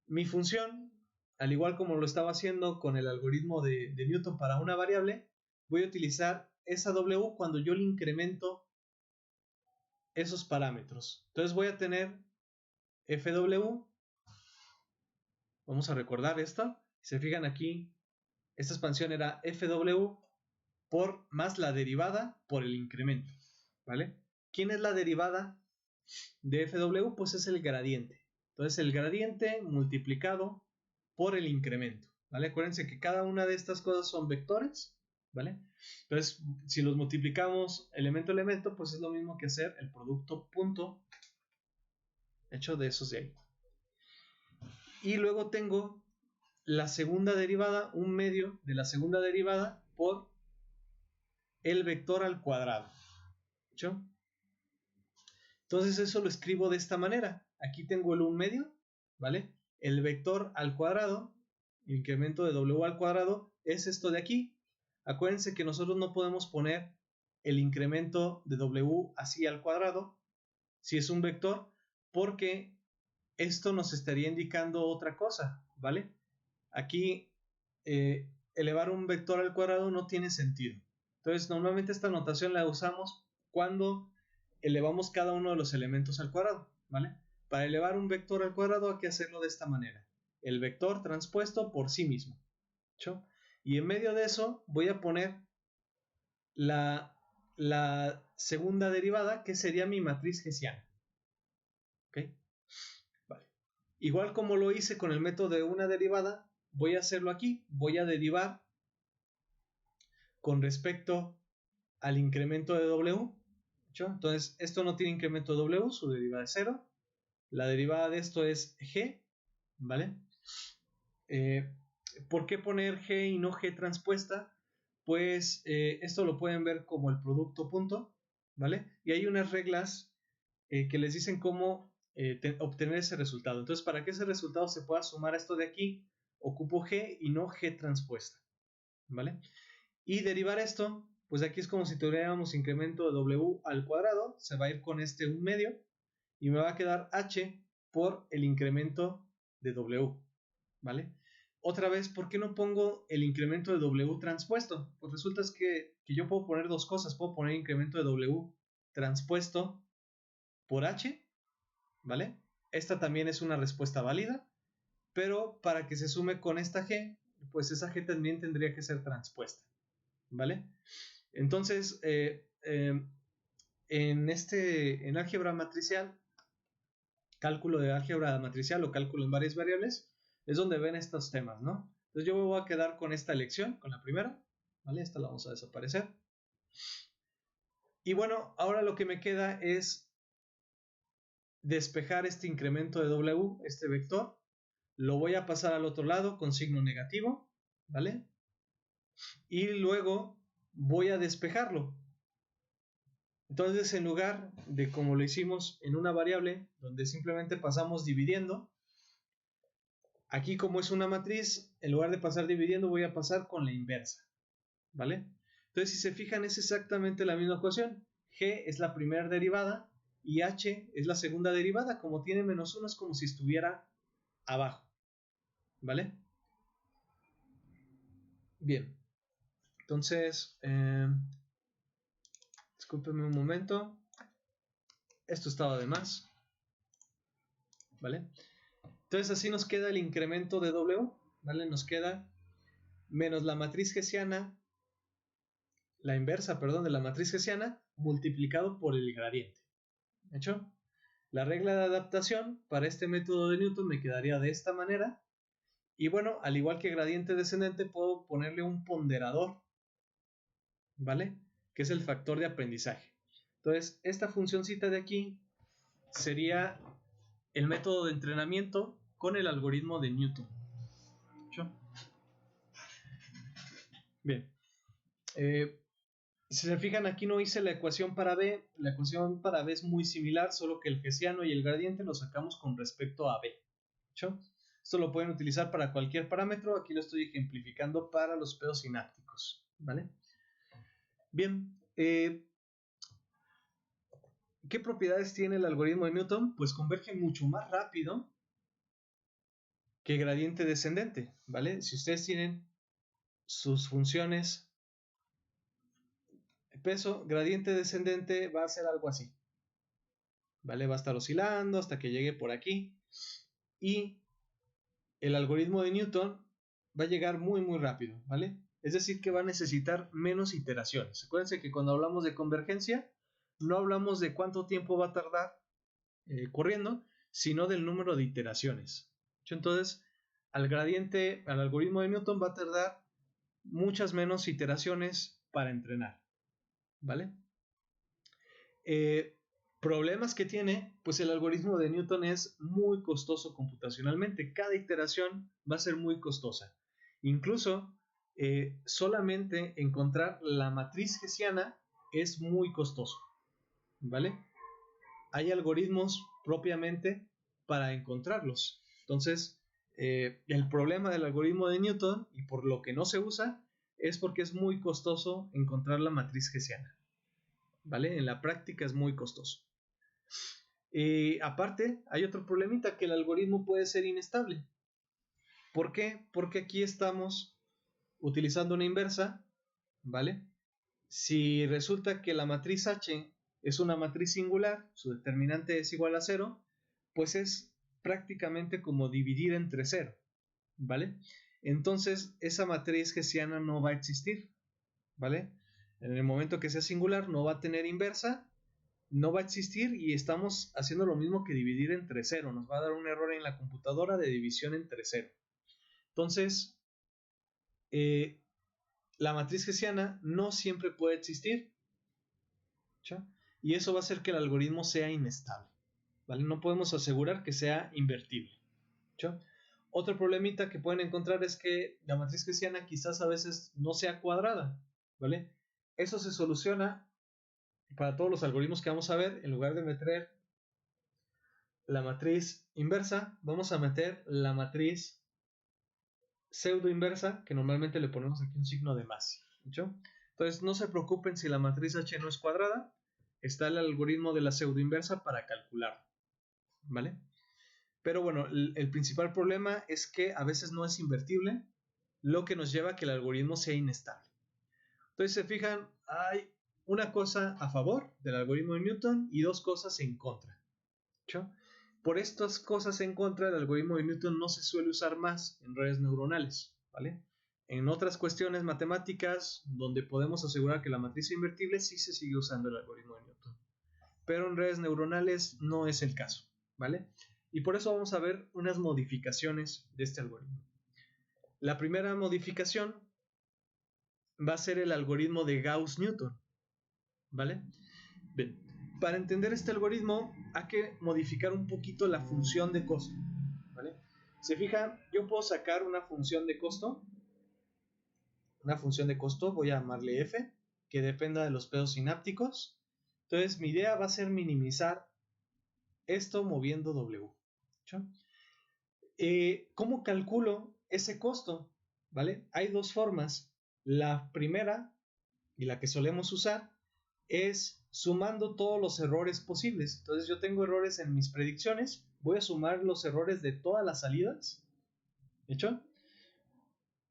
mi función, al igual como lo estaba haciendo con el algoritmo de Newton para una variable, voy a utilizar esa W cuando yo le incremento esos parámetros. Entonces voy a tener FW, vamos a recordar esto, si se fijan aquí, esta expansión era FW por más la derivada por el incremento, ¿vale? ¿Quién es la derivada de FW? Pues es el gradiente. Entonces el gradiente multiplicado por el incremento, ¿vale? Acuérdense que cada una de estas cosas son vectores, ¿vale? Entonces, si los multiplicamos elemento a elemento, pues es lo mismo que hacer el producto punto hecho de esos de ahí. Y luego tengo la segunda derivada, un medio de la segunda derivada por el vector al cuadrado. ¿Hecho? Entonces eso lo escribo de esta manera. Aquí tengo el 1 medio, ¿vale? El vector al cuadrado, incremento de w al cuadrado, es esto de aquí. Acuérdense que nosotros no podemos poner el incremento de w así al cuadrado, si es un vector, porque esto nos estaría indicando otra cosa, ¿vale? Aquí elevar un vector al cuadrado no tiene sentido. Entonces normalmente esta notación la usamos cuando elevamos cada uno de los elementos al cuadrado, ¿vale? Para elevar un vector al cuadrado hay que hacerlo de esta manera. El vector transpuesto por sí mismo. ¿Sí? Y en medio de eso voy a poner la segunda derivada, que sería mi matriz hessiana. ¿Ok? Vale. Igual como lo hice con el método de una derivada, voy a hacerlo aquí. Voy a derivar con respecto al incremento de W. ¿Sí? Entonces, esto no tiene incremento de W, su derivada es 0. La derivada de esto es G, ¿vale? ¿Por qué poner G y no G transpuesta? pues esto lo pueden ver como el producto punto, ¿vale? Y hay unas reglas que les dicen cómo obtener ese resultado. Entonces, para que ese resultado se pueda sumar a esto de aquí, ocupo G y no G transpuesta, ¿vale? Y derivar esto, pues aquí es como si tuviéramos incremento de W al cuadrado, se va a ir con este 1/2 y me va a quedar H por el incremento de W, ¿vale? Otra vez, ¿por qué no pongo el incremento de W transpuesto? Pues resulta que yo puedo poner dos cosas, puedo poner incremento de W transpuesto por H, ¿vale? Esta también es una respuesta válida, pero para que se sume con esta G, pues esa G también tendría que ser transpuesta, ¿vale? Entonces, en álgebra matricial, cálculo de álgebra matricial o cálculo en varias variables, es donde ven estos temas, ¿no? Entonces yo me voy a quedar con esta elección, con la primera, ¿vale? Esta la vamos a desaparecer. Y bueno, ahora lo que me queda es despejar este incremento de W, este vector, lo voy a pasar al otro lado con signo negativo, ¿vale? Y luego voy a despejarlo. Entonces, en lugar de como lo hicimos en una variable, donde simplemente pasamos dividiendo, aquí como es una matriz, en lugar de pasar dividiendo, voy a pasar con la inversa, ¿vale? Entonces, si se fijan, es exactamente la misma ecuación. G es la primera derivada y H es la segunda derivada. Como tiene menos 1, es como si estuviera abajo, ¿vale? Bien, entonces, discúlpenme un momento. Esto estaba de más, ¿vale? Entonces así nos queda el incremento de W, ¿vale? Nos queda menos la matriz hessiana, la inversa, perdón, de la matriz hessiana multiplicado por el gradiente. ¿Hecho? La regla de adaptación para este método de Newton me quedaría de esta manera. Y bueno, al igual que gradiente descendente, puedo ponerle un ponderador, ¿vale? Que es el factor de aprendizaje. Entonces, esta funcioncita de aquí sería el método de entrenamiento con el algoritmo de Newton. ¿Hecho? Bien. Si se fijan, aquí no hice la ecuación para B. La ecuación para B es muy similar, solo que el hessiano y el gradiente lo sacamos con respecto a B. ¿Hecho? Esto lo pueden utilizar para cualquier parámetro. Aquí lo estoy ejemplificando para los pedos sinápticos, ¿vale? Bien, ¿qué propiedades tiene el algoritmo de Newton? Pues converge mucho más rápido que gradiente descendente, ¿vale? Si ustedes tienen sus funciones de peso, gradiente descendente va a ser algo así, ¿vale? Va a estar oscilando hasta que llegue por aquí y el algoritmo de Newton va a llegar muy rápido, ¿vale? Es decir, que va a necesitar menos iteraciones. Acuérdense que cuando hablamos de convergencia, no hablamos de cuánto tiempo va a tardar corriendo, sino del número de iteraciones. Entonces, al algoritmo de Newton va a tardar muchas menos iteraciones para entrenar, ¿vale? Problemas que tiene, pues el algoritmo de Newton es muy costoso computacionalmente. Cada iteración va a ser muy costosa. Incluso solamente encontrar la matriz hessiana es muy costoso, ¿vale? Hay algoritmos propiamente para encontrarlos. Entonces, el problema del algoritmo de Newton y por lo que no se usa es porque es muy costoso encontrar la matriz hessiana, ¿vale? En la práctica es muy costoso. Aparte, hay otro problemita, que el algoritmo puede ser inestable. ¿Por qué? Porque aquí estamos utilizando una inversa, ¿vale? Si resulta que la matriz H es una matriz singular, su determinante es igual a 0, pues es prácticamente como dividir entre 0, ¿vale? Entonces, esa matriz hessiana no va a existir, ¿vale? En el momento que sea singular, no va a tener inversa, no va a existir y estamos haciendo lo mismo que dividir entre 0. Nos va a dar un error en la computadora de división entre 0. Entonces, la matriz hessiana no siempre puede existir, ¿sí? Y eso va a hacer que el algoritmo sea inestable, ¿vale? No podemos asegurar que sea invertible, ¿sí? Otro problemita que pueden encontrar es que la matriz hessiana quizás a veces no sea cuadrada, ¿vale? Eso se soluciona para todos los algoritmos que vamos a ver. En lugar de meter la matriz inversa, vamos a meter la matriz pseudo inversa, que normalmente le ponemos aquí un signo de más, ¿hecho? Entonces no se preocupen si la matriz H no es cuadrada, está el algoritmo de la pseudo inversa para calcular, ¿vale? Pero bueno, el principal problema es que a veces no es invertible, lo que nos lleva a que el algoritmo sea inestable. Entonces, se fijan, hay una cosa a favor del algoritmo de Newton y dos cosas en contra, ¿hecho? Por estas cosas en contra, el algoritmo de Newton no se suele usar más en redes neuronales, ¿vale? En otras cuestiones matemáticas, donde podemos asegurar que la matriz es invertible, sí se sigue usando el algoritmo de Newton. Pero en redes neuronales no es el caso, ¿vale? Y por eso vamos a ver unas modificaciones de este algoritmo. La primera modificación va a ser el algoritmo de Gauss-Newton, ¿vale? Bien, para entender este algoritmo hay que modificar un poquito la función de costo, ¿vale? Se fijan, yo puedo sacar una función de costo, voy a llamarle f, que dependa de los pesos sinápticos. Entonces mi idea va a ser minimizar esto moviendo w. ¿Cómo calculo ese costo? ¿Vale? Hay dos formas. La primera, y la que solemos usar, es sumando todos los errores posibles. Entonces yo tengo errores en mis predicciones, voy a sumar los errores de todas las salidas, ¿hecho?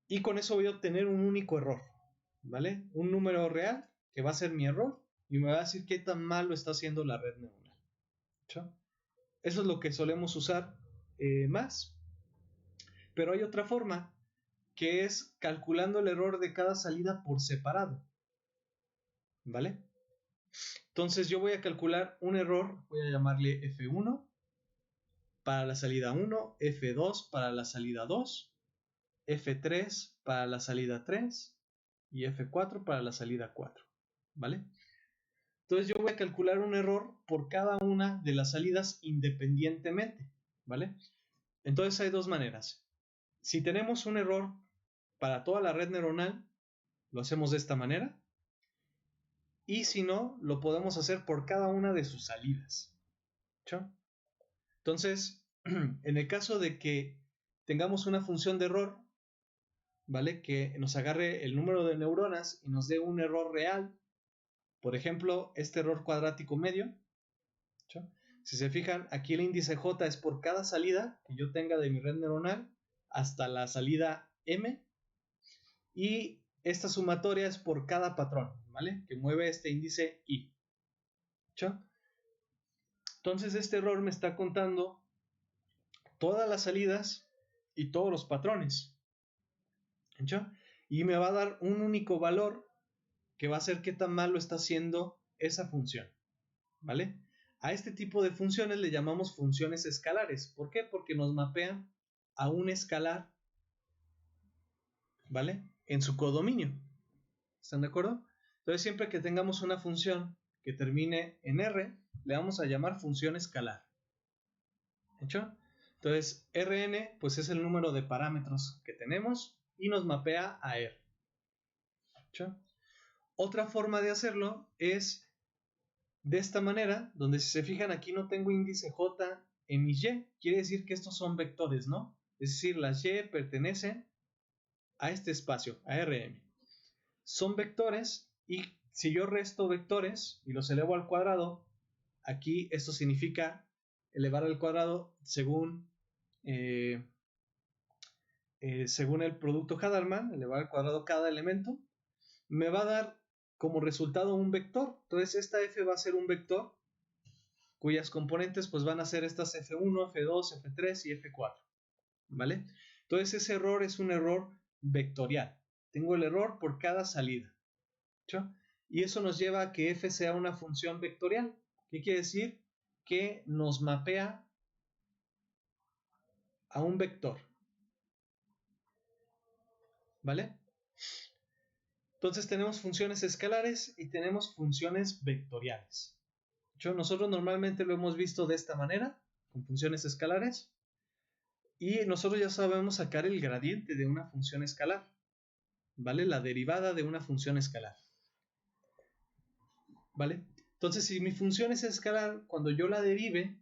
Y con eso voy a obtener un único error, ¿vale? Un número real que va a ser mi error y me va a decir qué tan mal lo está haciendo la red neuronal, ¿hecho? Eso es lo que solemos usar más. Pero hay otra forma, que es calculando el error de cada salida por separado, ¿vale? Entonces yo voy a calcular un error, voy a llamarle F1 para la salida 1, F2 para la salida 2, F3 para la salida 3 y F4 para la salida 4, ¿vale? Entonces yo voy a calcular un error por cada una de las salidas independientemente, ¿vale? Entonces hay dos maneras. Si tenemos un error para toda la red neuronal, lo hacemos de esta manera. Y si no, lo podemos hacer por cada una de sus salidas, ¿sí? Entonces, en el caso de que tengamos una función de error, ¿vale? Que nos agarre el número de neuronas y nos dé un error real, por ejemplo, este error cuadrático medio, ¿sí? Si se fijan, aquí el índice J es por cada salida que yo tenga de mi red neuronal hasta la salida M, y esta sumatoria es por cada patrón, ¿vale? Que mueve este índice I, ¿sí? Entonces este error me está contando todas las salidas y todos los patrones, ¿hecho? Y me va a dar un único valor que va a ser qué tan mal lo está haciendo esa función, ¿vale? A este tipo de funciones le llamamos funciones escalares. ¿Por qué? Porque nos mapean a un escalar, ¿vale? En su codominio. ¿Están de acuerdo? Entonces siempre que tengamos una función que termine en R, le vamos a llamar función escalar, ¿hecho? Entonces Rn pues es el número de parámetros que tenemos y nos mapea a R, ¿hecho? Otra forma de hacerlo es de esta manera, donde si se fijan aquí no tengo índice J en mis Y, quiere decir que estos son vectores, ¿no? Es decir, las Y pertenecen a este espacio, a Rm. Son vectores y si yo resto vectores y los elevo al cuadrado, aquí esto significa elevar al cuadrado según el producto Hadamard, elevar al cuadrado cada elemento, me va a dar como resultado un vector. Entonces esta f va a ser un vector cuyas componentes pues van a ser estas f1, f2, f3 y f4, ¿vale? Entonces ese error es un error vectorial. Tengo el error por cada salida, ¿sí? Y eso nos lleva a que f sea una función vectorial. ¿Qué quiere decir? Que nos mapea a un vector, ¿vale? Entonces tenemos funciones escalares y tenemos funciones vectoriales. Nosotros normalmente lo hemos visto de esta manera, con funciones escalares, y nosotros ya sabemos sacar el gradiente de una función escalar. ¿vale? La derivada de una función escalar, ¿vale? Entonces, si mi función es escalar, cuando yo la derive,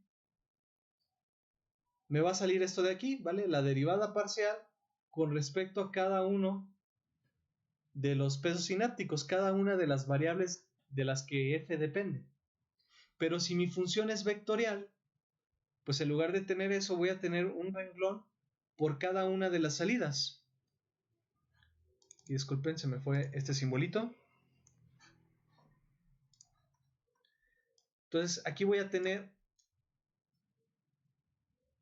me va a salir esto de aquí, ¿vale? La derivada parcial con respecto a cada uno de los pesos sinápticos, cada una de las variables de las que f depende. Pero si mi función es vectorial, pues en lugar de tener eso, voy a tener un renglón por cada una de las salidas. Y disculpen, se me fue este simbolito. Entonces, aquí voy a tener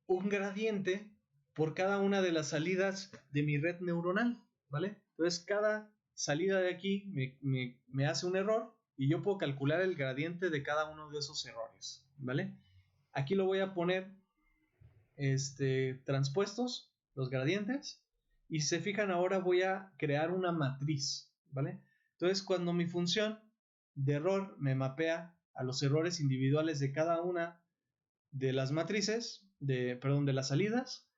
un gradiente por cada una de las salidas de mi red neuronal, ¿vale? Entonces, cada salida de aquí me hace un error y yo puedo calcular el gradiente de cada uno de esos errores, ¿vale? Aquí lo voy a poner transpuestos, los gradientes, y si se fijan ahora voy a crear una matriz, ¿vale? Entonces, cuando mi función de error me mapea a los errores individuales de cada una de las matrices, de las salidas,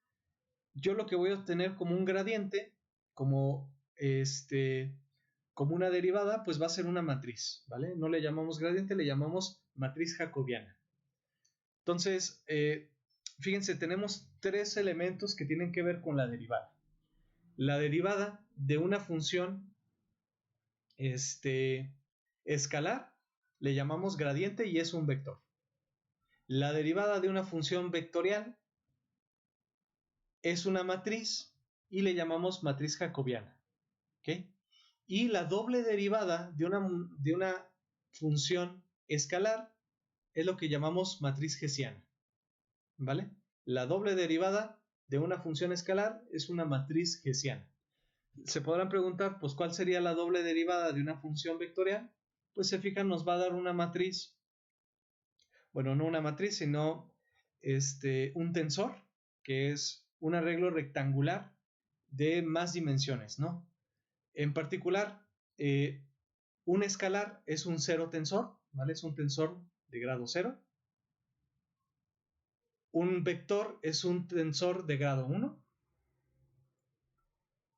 yo lo que voy a obtener como un gradiente, como como una derivada, pues va a ser una matriz, ¿vale? No le llamamos gradiente, le llamamos matriz jacobiana. Entonces, fíjense, tenemos tres elementos que tienen que ver con la derivada. La derivada de una función escalar le llamamos gradiente y es un vector. La derivada de una función vectorial es una matriz y le llamamos matriz jacobiana. ¿Okay? Y la doble derivada de una función escalar es lo que llamamos matriz hessiana. ¿Vale? La doble derivada de una función escalar es una matriz hessiana. Se podrán preguntar, pues, ¿cuál sería la doble derivada de una función vectorial? Pues se fijan, nos va a dar una matriz, bueno, no una matriz, sino un tensor, que es un arreglo rectangular de más dimensiones, ¿no? En particular, un escalar es un cero tensor, ¿vale? Es un tensor de grado 0. Un vector es un tensor de grado 1.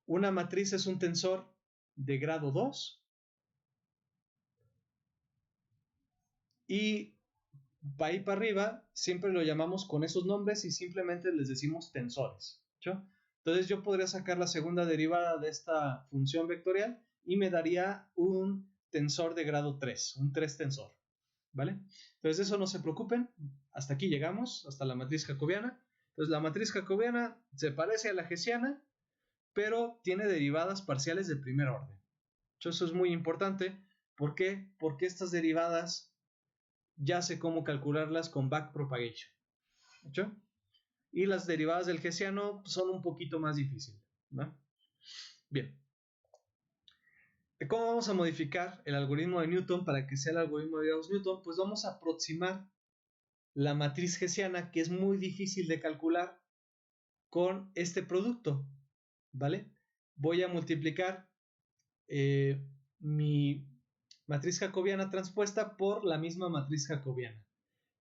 Una matriz es un tensor de grado 2. Y va ahí para arriba, siempre lo llamamos con esos nombres y simplemente les decimos tensores, ¿sí? Entonces yo podría sacar la segunda derivada de esta función vectorial y me daría un tensor de grado 3, un 3 tensor, ¿vale? Entonces de eso no se preocupen, hasta aquí llegamos, hasta la matriz jacobiana. Entonces la matriz jacobiana se parece a la hessiana, pero tiene derivadas parciales de primer orden. Eso es muy importante. ¿Por qué? Porque estas derivadas ya sé cómo calcularlas con backpropagation, ¿hecho? Y las derivadas del hessiano son un poquito más difíciles, ¿no? Bien. ¿Cómo vamos a modificar el algoritmo de Newton para que sea el algoritmo de Gauss-Newton? Pues vamos a aproximar la matriz hessiana, que es muy difícil de calcular, con este producto, ¿vale? Voy a multiplicar mi matriz jacobiana transpuesta por la misma matriz jacobiana.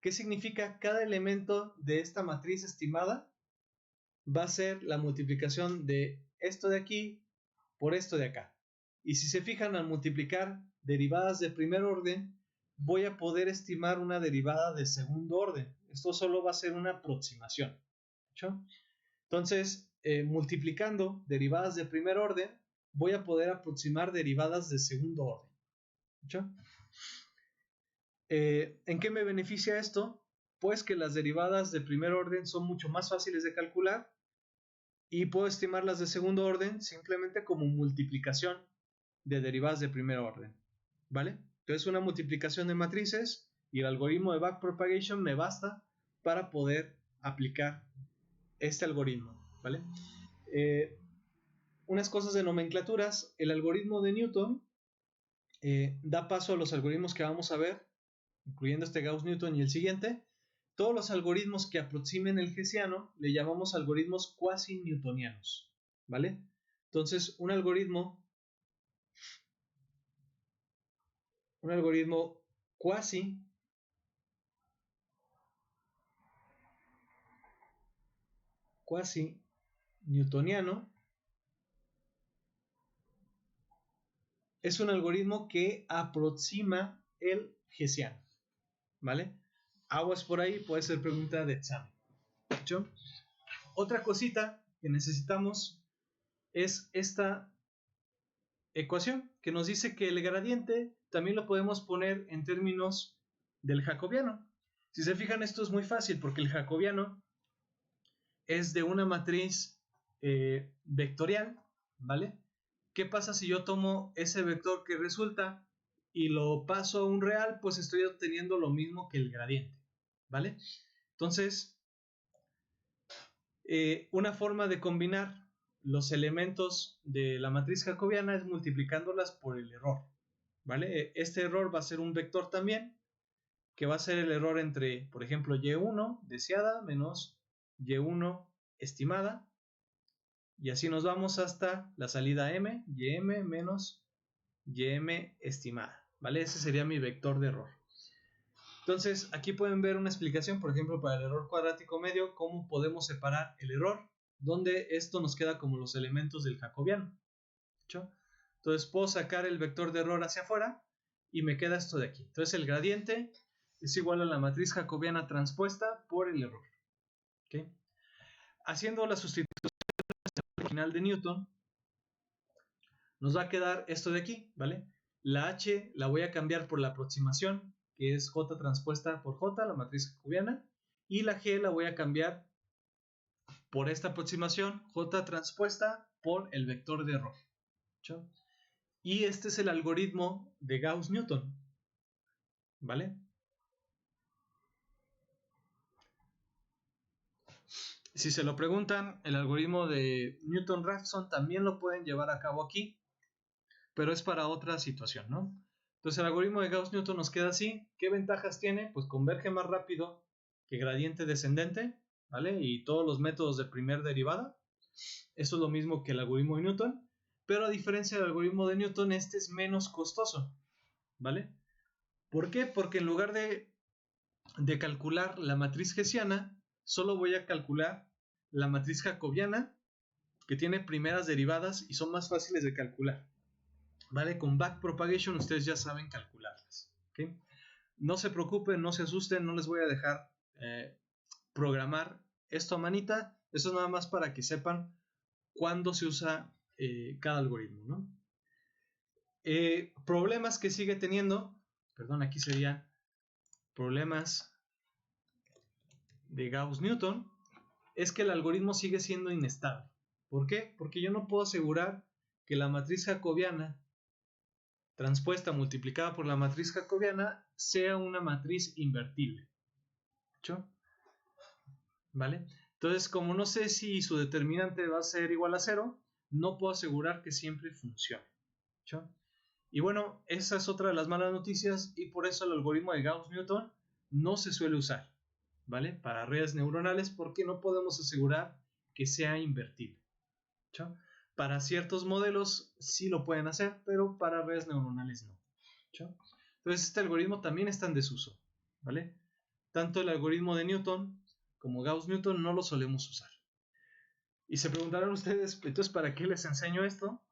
¿Qué significa? Cada elemento de esta matriz estimada va a ser la multiplicación de esto de aquí por esto de acá. Y si se fijan, al multiplicar derivadas de primer orden, voy a poder estimar una derivada de segundo orden. Esto solo va a ser una aproximación, ¿sí? Entonces, multiplicando derivadas de primer orden, voy a poder aproximar derivadas de segundo orden, ¿sí? ¿En qué me beneficia esto? Pues que las derivadas de primer orden son mucho más fáciles de calcular y puedo estimar las de segundo orden simplemente como multiplicación de derivadas de primer orden, ¿vale? Entonces una multiplicación de matrices y el algoritmo de backpropagation me basta para poder aplicar este algoritmo, ¿vale? Unas cosas de nomenclaturas, el algoritmo de Newton da paso a los algoritmos que vamos a ver, incluyendo este Gauss-Newton y el siguiente. Todos los algoritmos que aproximen el hessiano le llamamos algoritmos cuasi-newtonianos, ¿vale? Entonces, un algoritmo cuasi newtoniano es un algoritmo que aproxima el hessiano, ¿vale? Aguas por ahí, puede ser pregunta de examen. ¿Hecho? Otra cosita que necesitamos es esta ecuación que nos dice que el gradiente también lo podemos poner en términos del jacobiano. Si se fijan, esto es muy fácil porque el jacobiano es de una matriz vectorial, ¿vale? ¿Qué pasa si yo tomo ese vector que resulta y lo paso a un real? Pues estoy obteniendo lo mismo que el gradiente, ¿vale? Entonces, una forma de combinar los elementos de la matriz jacobiana es multiplicándolas por el error, ¿vale? Este error va a ser un vector también, que va a ser el error entre, por ejemplo, y1 deseada menos y1 estimada, y así nos vamos hasta la salida m, ym menos ym estimada, ¿vale? Ese sería mi vector de error. Entonces, aquí pueden ver una explicación, por ejemplo, para el error cuadrático medio, cómo podemos separar el error, donde esto nos queda como los elementos del jacobiano. ¿Hecho? Entonces, puedo sacar el vector de error hacia afuera y me queda esto de aquí. Entonces, el gradiente es igual a la matriz jacobiana transpuesta por el error. ¿Okay? Haciendo la sustitución original de Newton, nos va a quedar esto de aquí, ¿vale? La h la voy a cambiar por la aproximación, que es j transpuesta por j, la matriz jacobiana, y la g la voy a cambiar por esta aproximación, j transpuesta por el vector de error. ¿Sí? Y este es el algoritmo de Gauss-Newton, ¿vale? Si se lo preguntan, el algoritmo de Newton-Raphson también lo pueden llevar a cabo aquí, pero es para otra situación, ¿no? Entonces el algoritmo de Gauss-Newton nos queda así. ¿Qué ventajas tiene? Pues converge más rápido que gradiente descendente, ¿vale? Y todos los métodos de primer derivada. Eso es lo mismo que el algoritmo de Newton, pero a diferencia del algoritmo de Newton, este es menos costoso, ¿vale? ¿Por qué? Porque en lugar de calcular la matriz hessiana, solo voy a calcular la matriz jacobiana, que tiene primeras derivadas y son más fáciles de calcular. ¿Vale? Con backpropagation ustedes ya saben calcularlas. ¿Okay? No se preocupen, no se asusten, no les voy a dejar programar esto a manita. Eso es nada más para que sepan cuándo se usa cada algoritmo, ¿no? Problemas que sigue teniendo, perdón, aquí sería problemas de Gauss-Newton, es que el algoritmo sigue siendo inestable. ¿Por qué? Porque yo no puedo asegurar que la matriz jacobiana transpuesta multiplicada por la matriz jacobiana sea una matriz invertible. ¿Hecho? ¿Vale? Entonces, como no sé si su determinante va a ser igual a 0, no puedo asegurar que siempre funcione. ¿Hecho? Y bueno, esa es otra de las malas noticias y por eso el algoritmo de Gauss-Newton no se suele usar, ¿vale? Para redes neuronales porque no podemos asegurar que sea invertible. ¿Hecho? Para ciertos modelos sí lo pueden hacer, pero para redes neuronales no. ¿Hecho? Entonces este algoritmo también está en desuso, ¿vale? Tanto el algoritmo de Newton como Gauss-Newton no lo solemos usar. Y se preguntarán ustedes, entonces, ¿para qué les enseño esto?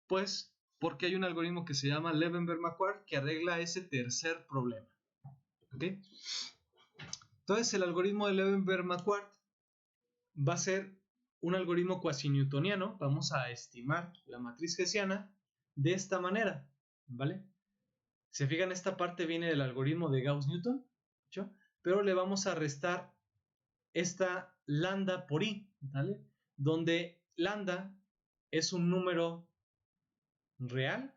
Pues porque hay un algoritmo que se llama Levenberg-Marquardt que arregla ese tercer problema. ¿Ok? Entonces el algoritmo de Levenberg-Marquardt va a ser un algoritmo cuasi newtoniano. Vamos a estimar la matriz hessiana de esta manera, ¿vale? Se fijan, esta parte viene del algoritmo de Gauss-Newton, ¿sí? Pero le vamos a restar esta lambda por i, ¿vale? Donde lambda es un número real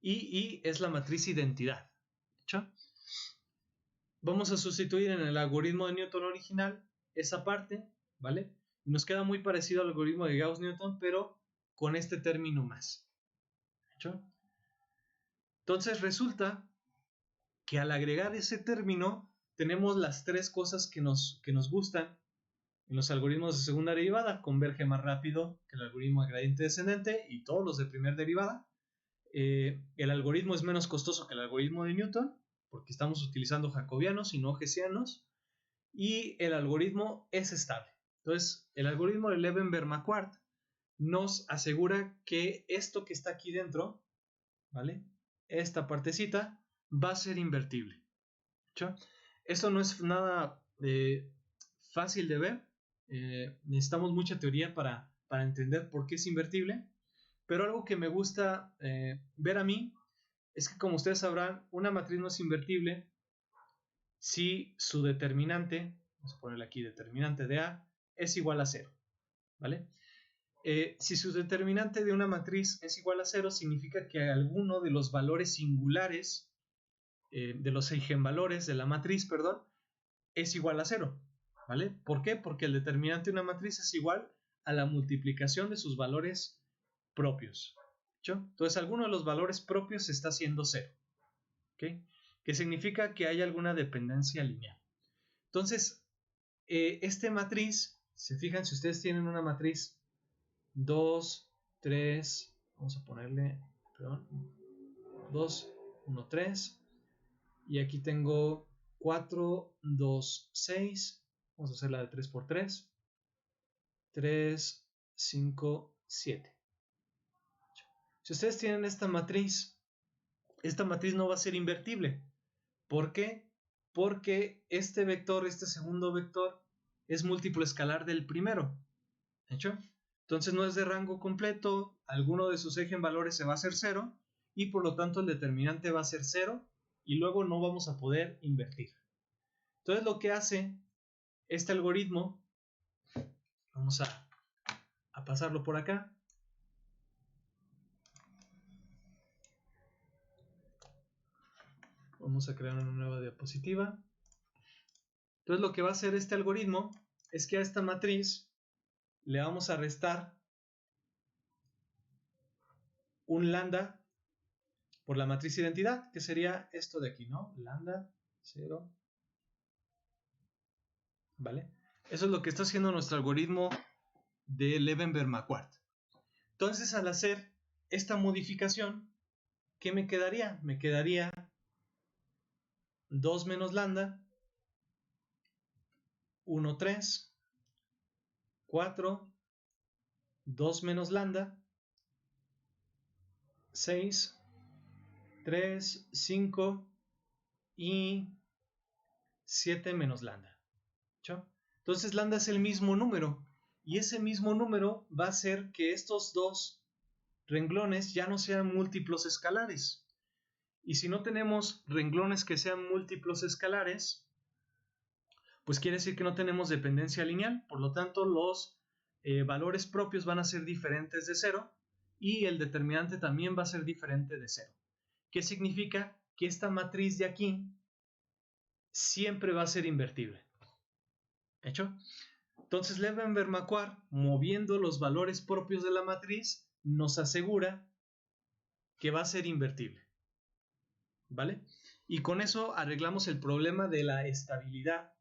y i es la matriz identidad, ¿sí? Vamos a sustituir en el algoritmo de Newton original esa parte, ¿vale? Y nos queda muy parecido al algoritmo de Gauss-Newton, pero con este término más, ¿sí? Entonces resulta que al agregar ese término tenemos las tres cosas que nos gustan en los algoritmos de segunda derivada. Converge más rápido que el algoritmo de gradiente descendente y todos los de primera derivada. El algoritmo es menos costoso que el algoritmo de Newton porque estamos utilizando jacobianos y no hessianos, y el algoritmo es estable. Entonces el algoritmo de Levenberg-Marquardt nos asegura que esto que está aquí dentro ¿vale? Esta partecita va a ser invertible. ¿Sí? Esto no es nada fácil de ver. Necesitamos mucha teoría para entender por qué es invertible. Pero algo que me gusta ver a mí es que, como ustedes sabrán, una matriz no es invertible si su determinante, vamos a ponerle aquí determinante de A, es igual a 0, ¿vale? Si su determinante de una matriz es igual a 0, significa que alguno de los valores singulares, de los eigenvalores de la matriz, perdón, es igual a 0, ¿vale? ¿Por qué? Porque el determinante de una matriz es igual a la multiplicación de sus valores propios. ¿Sí? Entonces, alguno de los valores propios está siendo 0, ¿ok? Que significa que hay alguna dependencia lineal. Entonces, esta matriz, se fijan, si ustedes tienen una matriz 2, 3, vamos a ponerle, perdón, 2, 1, 3, y aquí tengo 4, 2, 6, vamos a hacer la de 3 por 3, 3, 5, 7. Si ustedes tienen esta matriz no va a ser invertible. ¿Por qué? Porque este vector, este segundo vector, es múltiplo escalar del primero. ¿Hecho? Entonces no es de rango completo, alguno de sus eigenvalores se va a hacer 0 y por lo tanto el determinante va a ser 0 y luego no vamos a poder invertir. Entonces lo que hace este algoritmo, vamos a pasarlo por acá. Vamos a crear una nueva diapositiva. Entonces lo que va a hacer este algoritmo es que a esta matriz le vamos a restar un lambda por la matriz identidad, que sería esto de aquí, ¿no? Lambda 0. ¿Vale? Eso es lo que está haciendo nuestro algoritmo de Levenberg-Marquardt. Entonces, al hacer esta modificación, ¿qué me quedaría? Me quedaría 2 menos lambda, 1, 3, 4, 2 menos lambda, 6, 3, 5 y 7 menos lambda. ¿Sí? Entonces, lambda es el mismo número y ese mismo número va a hacer que estos dos renglones ya no sean múltiplos escalares. Y si no tenemos renglones que sean múltiplos escalares, pues quiere decir que no tenemos dependencia lineal, por lo tanto los valores propios van a ser diferentes de 0 y el determinante también va a ser diferente de 0. ¿Qué significa? Que esta matriz de aquí siempre va a ser invertible. ¿Hecho? Entonces Levenberg-Marquardt, moviendo los valores propios de la matriz, nos asegura que va a ser invertible. ¿Vale? Y con eso arreglamos el problema de la estabilidad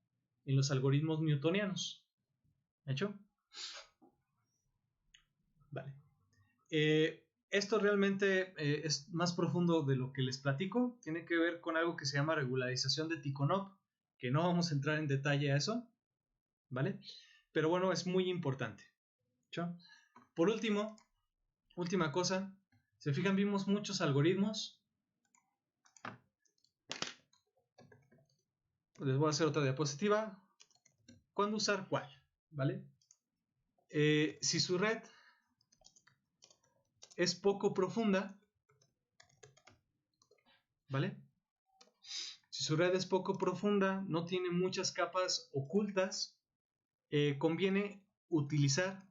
en los algoritmos newtonianos. ¿Hecho? Vale. Esto realmente es más profundo de lo que les platico. Tiene que ver con algo que se llama regularización de Tikhonov, que no vamos a entrar en detalle a eso. ¿Vale? Pero bueno, es muy importante. ¿Hecho? Por último, última cosa. Se fijan, vimos muchos algoritmos. Les voy a hacer otra diapositiva. ¿Cuándo usar cuál? ¿Vale? Si su red es poco profunda, ¿vale? Si su red es poco profunda, no tiene muchas capas ocultas, conviene utilizar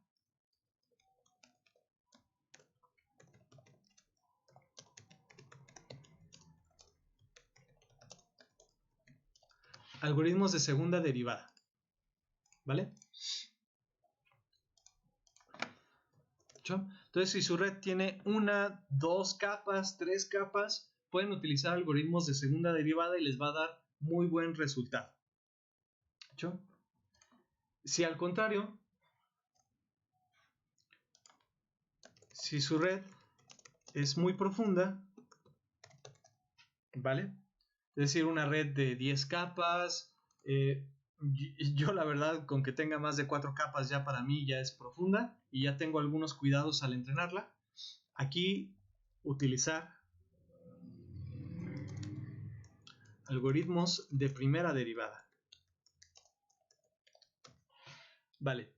algoritmos de segunda derivada, ¿vale? Entonces, si su red tiene 1, 2 capas, 3 capas, pueden utilizar algoritmos de segunda derivada y les va a dar muy buen resultado. ¿Hecho? Si al contrario, si su red es muy profunda, ¿vale? Es decir, una red de 10 capas, yo la verdad con que tenga más de 4 capas ya para mí ya es profunda y ya tengo algunos cuidados al entrenarla. Aquí utilizar algoritmos de primera derivada. Vale.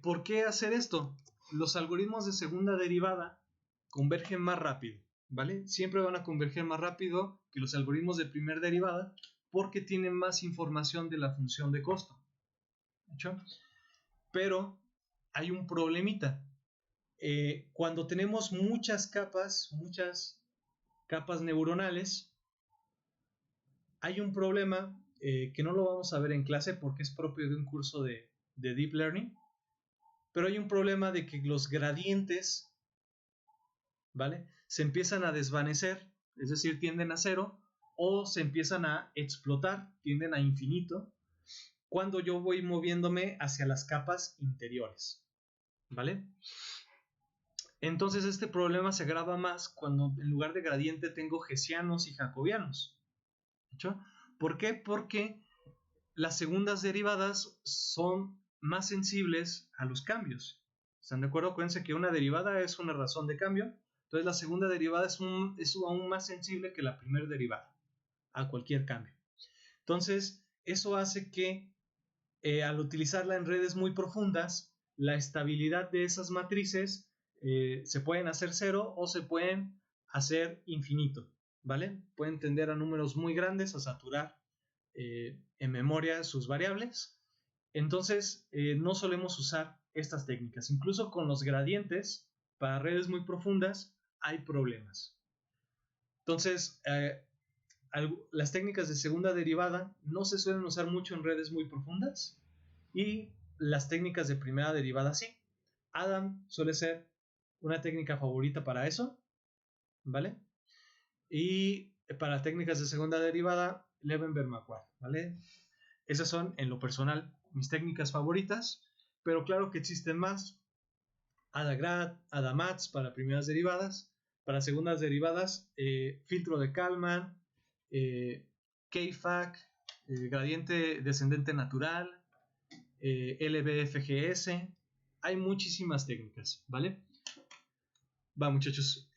¿Por qué hacer esto? Los algoritmos de segunda derivada convergen más rápido, ¿vale? Siempre van a converger más rápido que los algoritmos de primera derivada porque tienen más información de la función de costo. ¿Hecho? Pero hay un problemita. Cuando tenemos muchas capas neuronales, hay un problema que no lo vamos a ver en clase porque es propio de un curso de Deep Learning, pero hay un problema de que los gradientes, ¿vale?, se empiezan a desvanecer, es decir, tienden a cero, o se empiezan a explotar, tienden a infinito, cuando yo voy moviéndome hacia las capas interiores, ¿vale? Entonces este problema se agrava más cuando en lugar de gradiente tengo hessianos y jacobianos. ¿Hecho? ¿Por qué? Porque las segundas derivadas son más sensibles a los cambios. ¿Están de acuerdo? Acuérdense que una derivada es una razón de cambio. Entonces la segunda derivada es aún más sensible que la primera derivada a cualquier cambio. Entonces eso hace que al utilizarla en redes muy profundas, la estabilidad de esas matrices se pueden hacer cero o se pueden hacer infinito, ¿vale? Pueden tender a números muy grandes, a saturar en memoria sus variables. Entonces, no solemos usar estas técnicas. Incluso con los gradientes, para redes muy profundas, hay problemas. Entonces, las técnicas de segunda derivada no se suelen usar mucho en redes muy profundas y las técnicas de primera derivada sí. Adam suele ser una técnica favorita para eso, ¿vale? Y para técnicas de segunda derivada, Levenberg-Marquardt, ¿vale? Esas son, en lo personal, mis técnicas favoritas, pero claro que existen más. Adagrad, Adamax para primeras derivadas, para segundas derivadas, filtro de Kalman, KFAC, gradiente descendente natural, LBFGS. Hay muchísimas técnicas, ¿vale? Va, muchachos.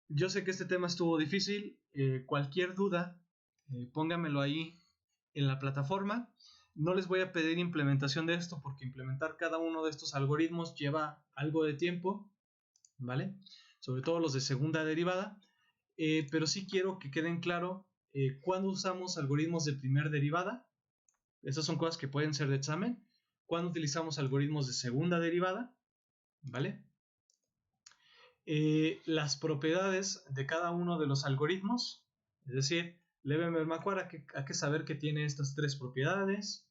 Yo sé que este tema estuvo difícil. Cualquier duda, pónganmelo ahí en la plataforma. No les voy a pedir implementación de esto porque implementar cada uno de estos algoritmos lleva algo de tiempo, ¿vale? Sobre todo los de segunda derivada. Pero sí quiero que queden claro cuándo usamos algoritmos de primera derivada. Estas son cosas que pueden ser de examen. Cuándo utilizamos algoritmos de segunda derivada, ¿vale? Las propiedades de cada uno de los algoritmos, es decir, Levenberg-Marquardt hay que saber que tiene estas tres propiedades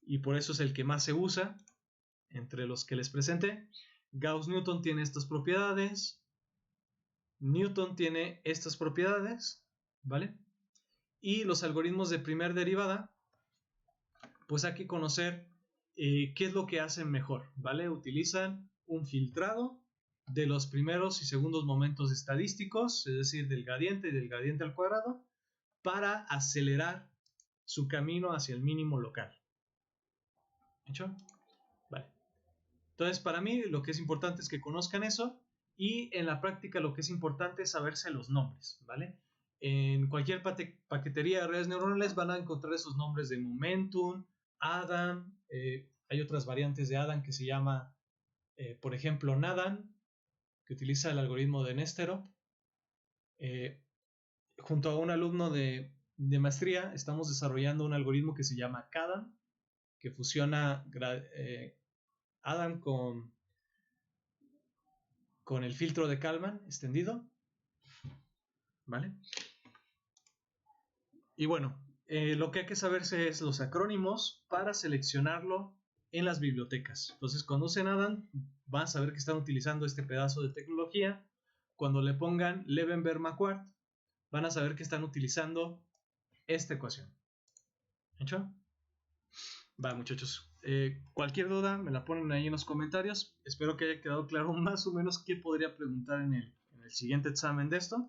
y por eso es el que más se usa entre los que les presenté. Gauss-Newton tiene estas propiedades, Newton tiene estas propiedades, ¿vale? Y los algoritmos de primera derivada, pues hay que conocer qué es lo que hacen mejor, ¿vale? Utilizan un filtrado de los primeros y segundos momentos estadísticos, es decir, del gradiente y del gradiente al cuadrado, para acelerar su camino hacia el mínimo local. ¿Hecho? Vale. Entonces, para mí lo que es importante es que conozcan eso y en la práctica lo que es importante es saberse los nombres, ¿vale? En cualquier paquetería de redes neuronales van a encontrar esos nombres de momentum, Adam, hay otras variantes de Adam que se llama, por ejemplo, Nadan, que utiliza el algoritmo de Nesterov. Junto a un alumno de maestría estamos desarrollando un algoritmo que se llama CADAM, que fusiona Adam con el filtro de Kalman extendido, ¿vale? Y bueno, lo que hay que saberse es los acrónimos para seleccionarlo en las bibliotecas. Entonces, cuando usen Adam, van a saber que están utilizando este pedazo de tecnología. Cuando le pongan Levenberg-Marquardt, van a saber que están utilizando esta ecuación. ¿Hecho? Va, muchachos. Cualquier duda me la ponen ahí en los comentarios. Espero que haya quedado claro más o menos qué podría preguntar en el siguiente examen de esto.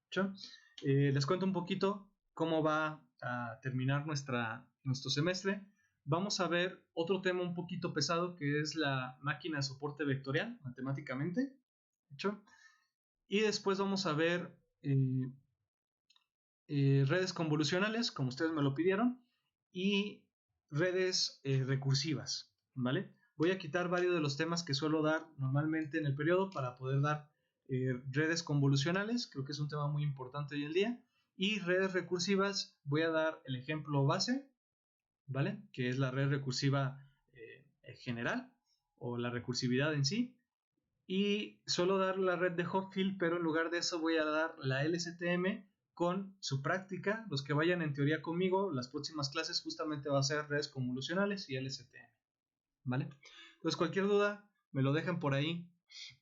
¿Hecho? Les cuento un poquito cómo va a terminar nuestro semestre. Vamos a ver otro tema un poquito pesado que es la máquina de soporte vectorial matemáticamente. ¿Hecho? Y después vamos a ver redes convolucionales, como ustedes me lo pidieron, y redes recursivas, ¿vale? Voy a quitar varios de los temas que suelo dar normalmente en el periodo para poder dar redes convolucionales, creo que es un tema muy importante hoy en día, y redes recursivas, voy a dar el ejemplo base, ¿vale? Que es la red recursiva general o la recursividad en sí, y suelo dar la red de Hopfield, pero en lugar de eso voy a dar la LSTM con su práctica. Los que vayan en teoría conmigo, las próximas clases justamente va a ser redes convolucionales y LSTM, ¿vale? Entonces cualquier duda me lo dejan por ahí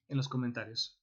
en los comentarios.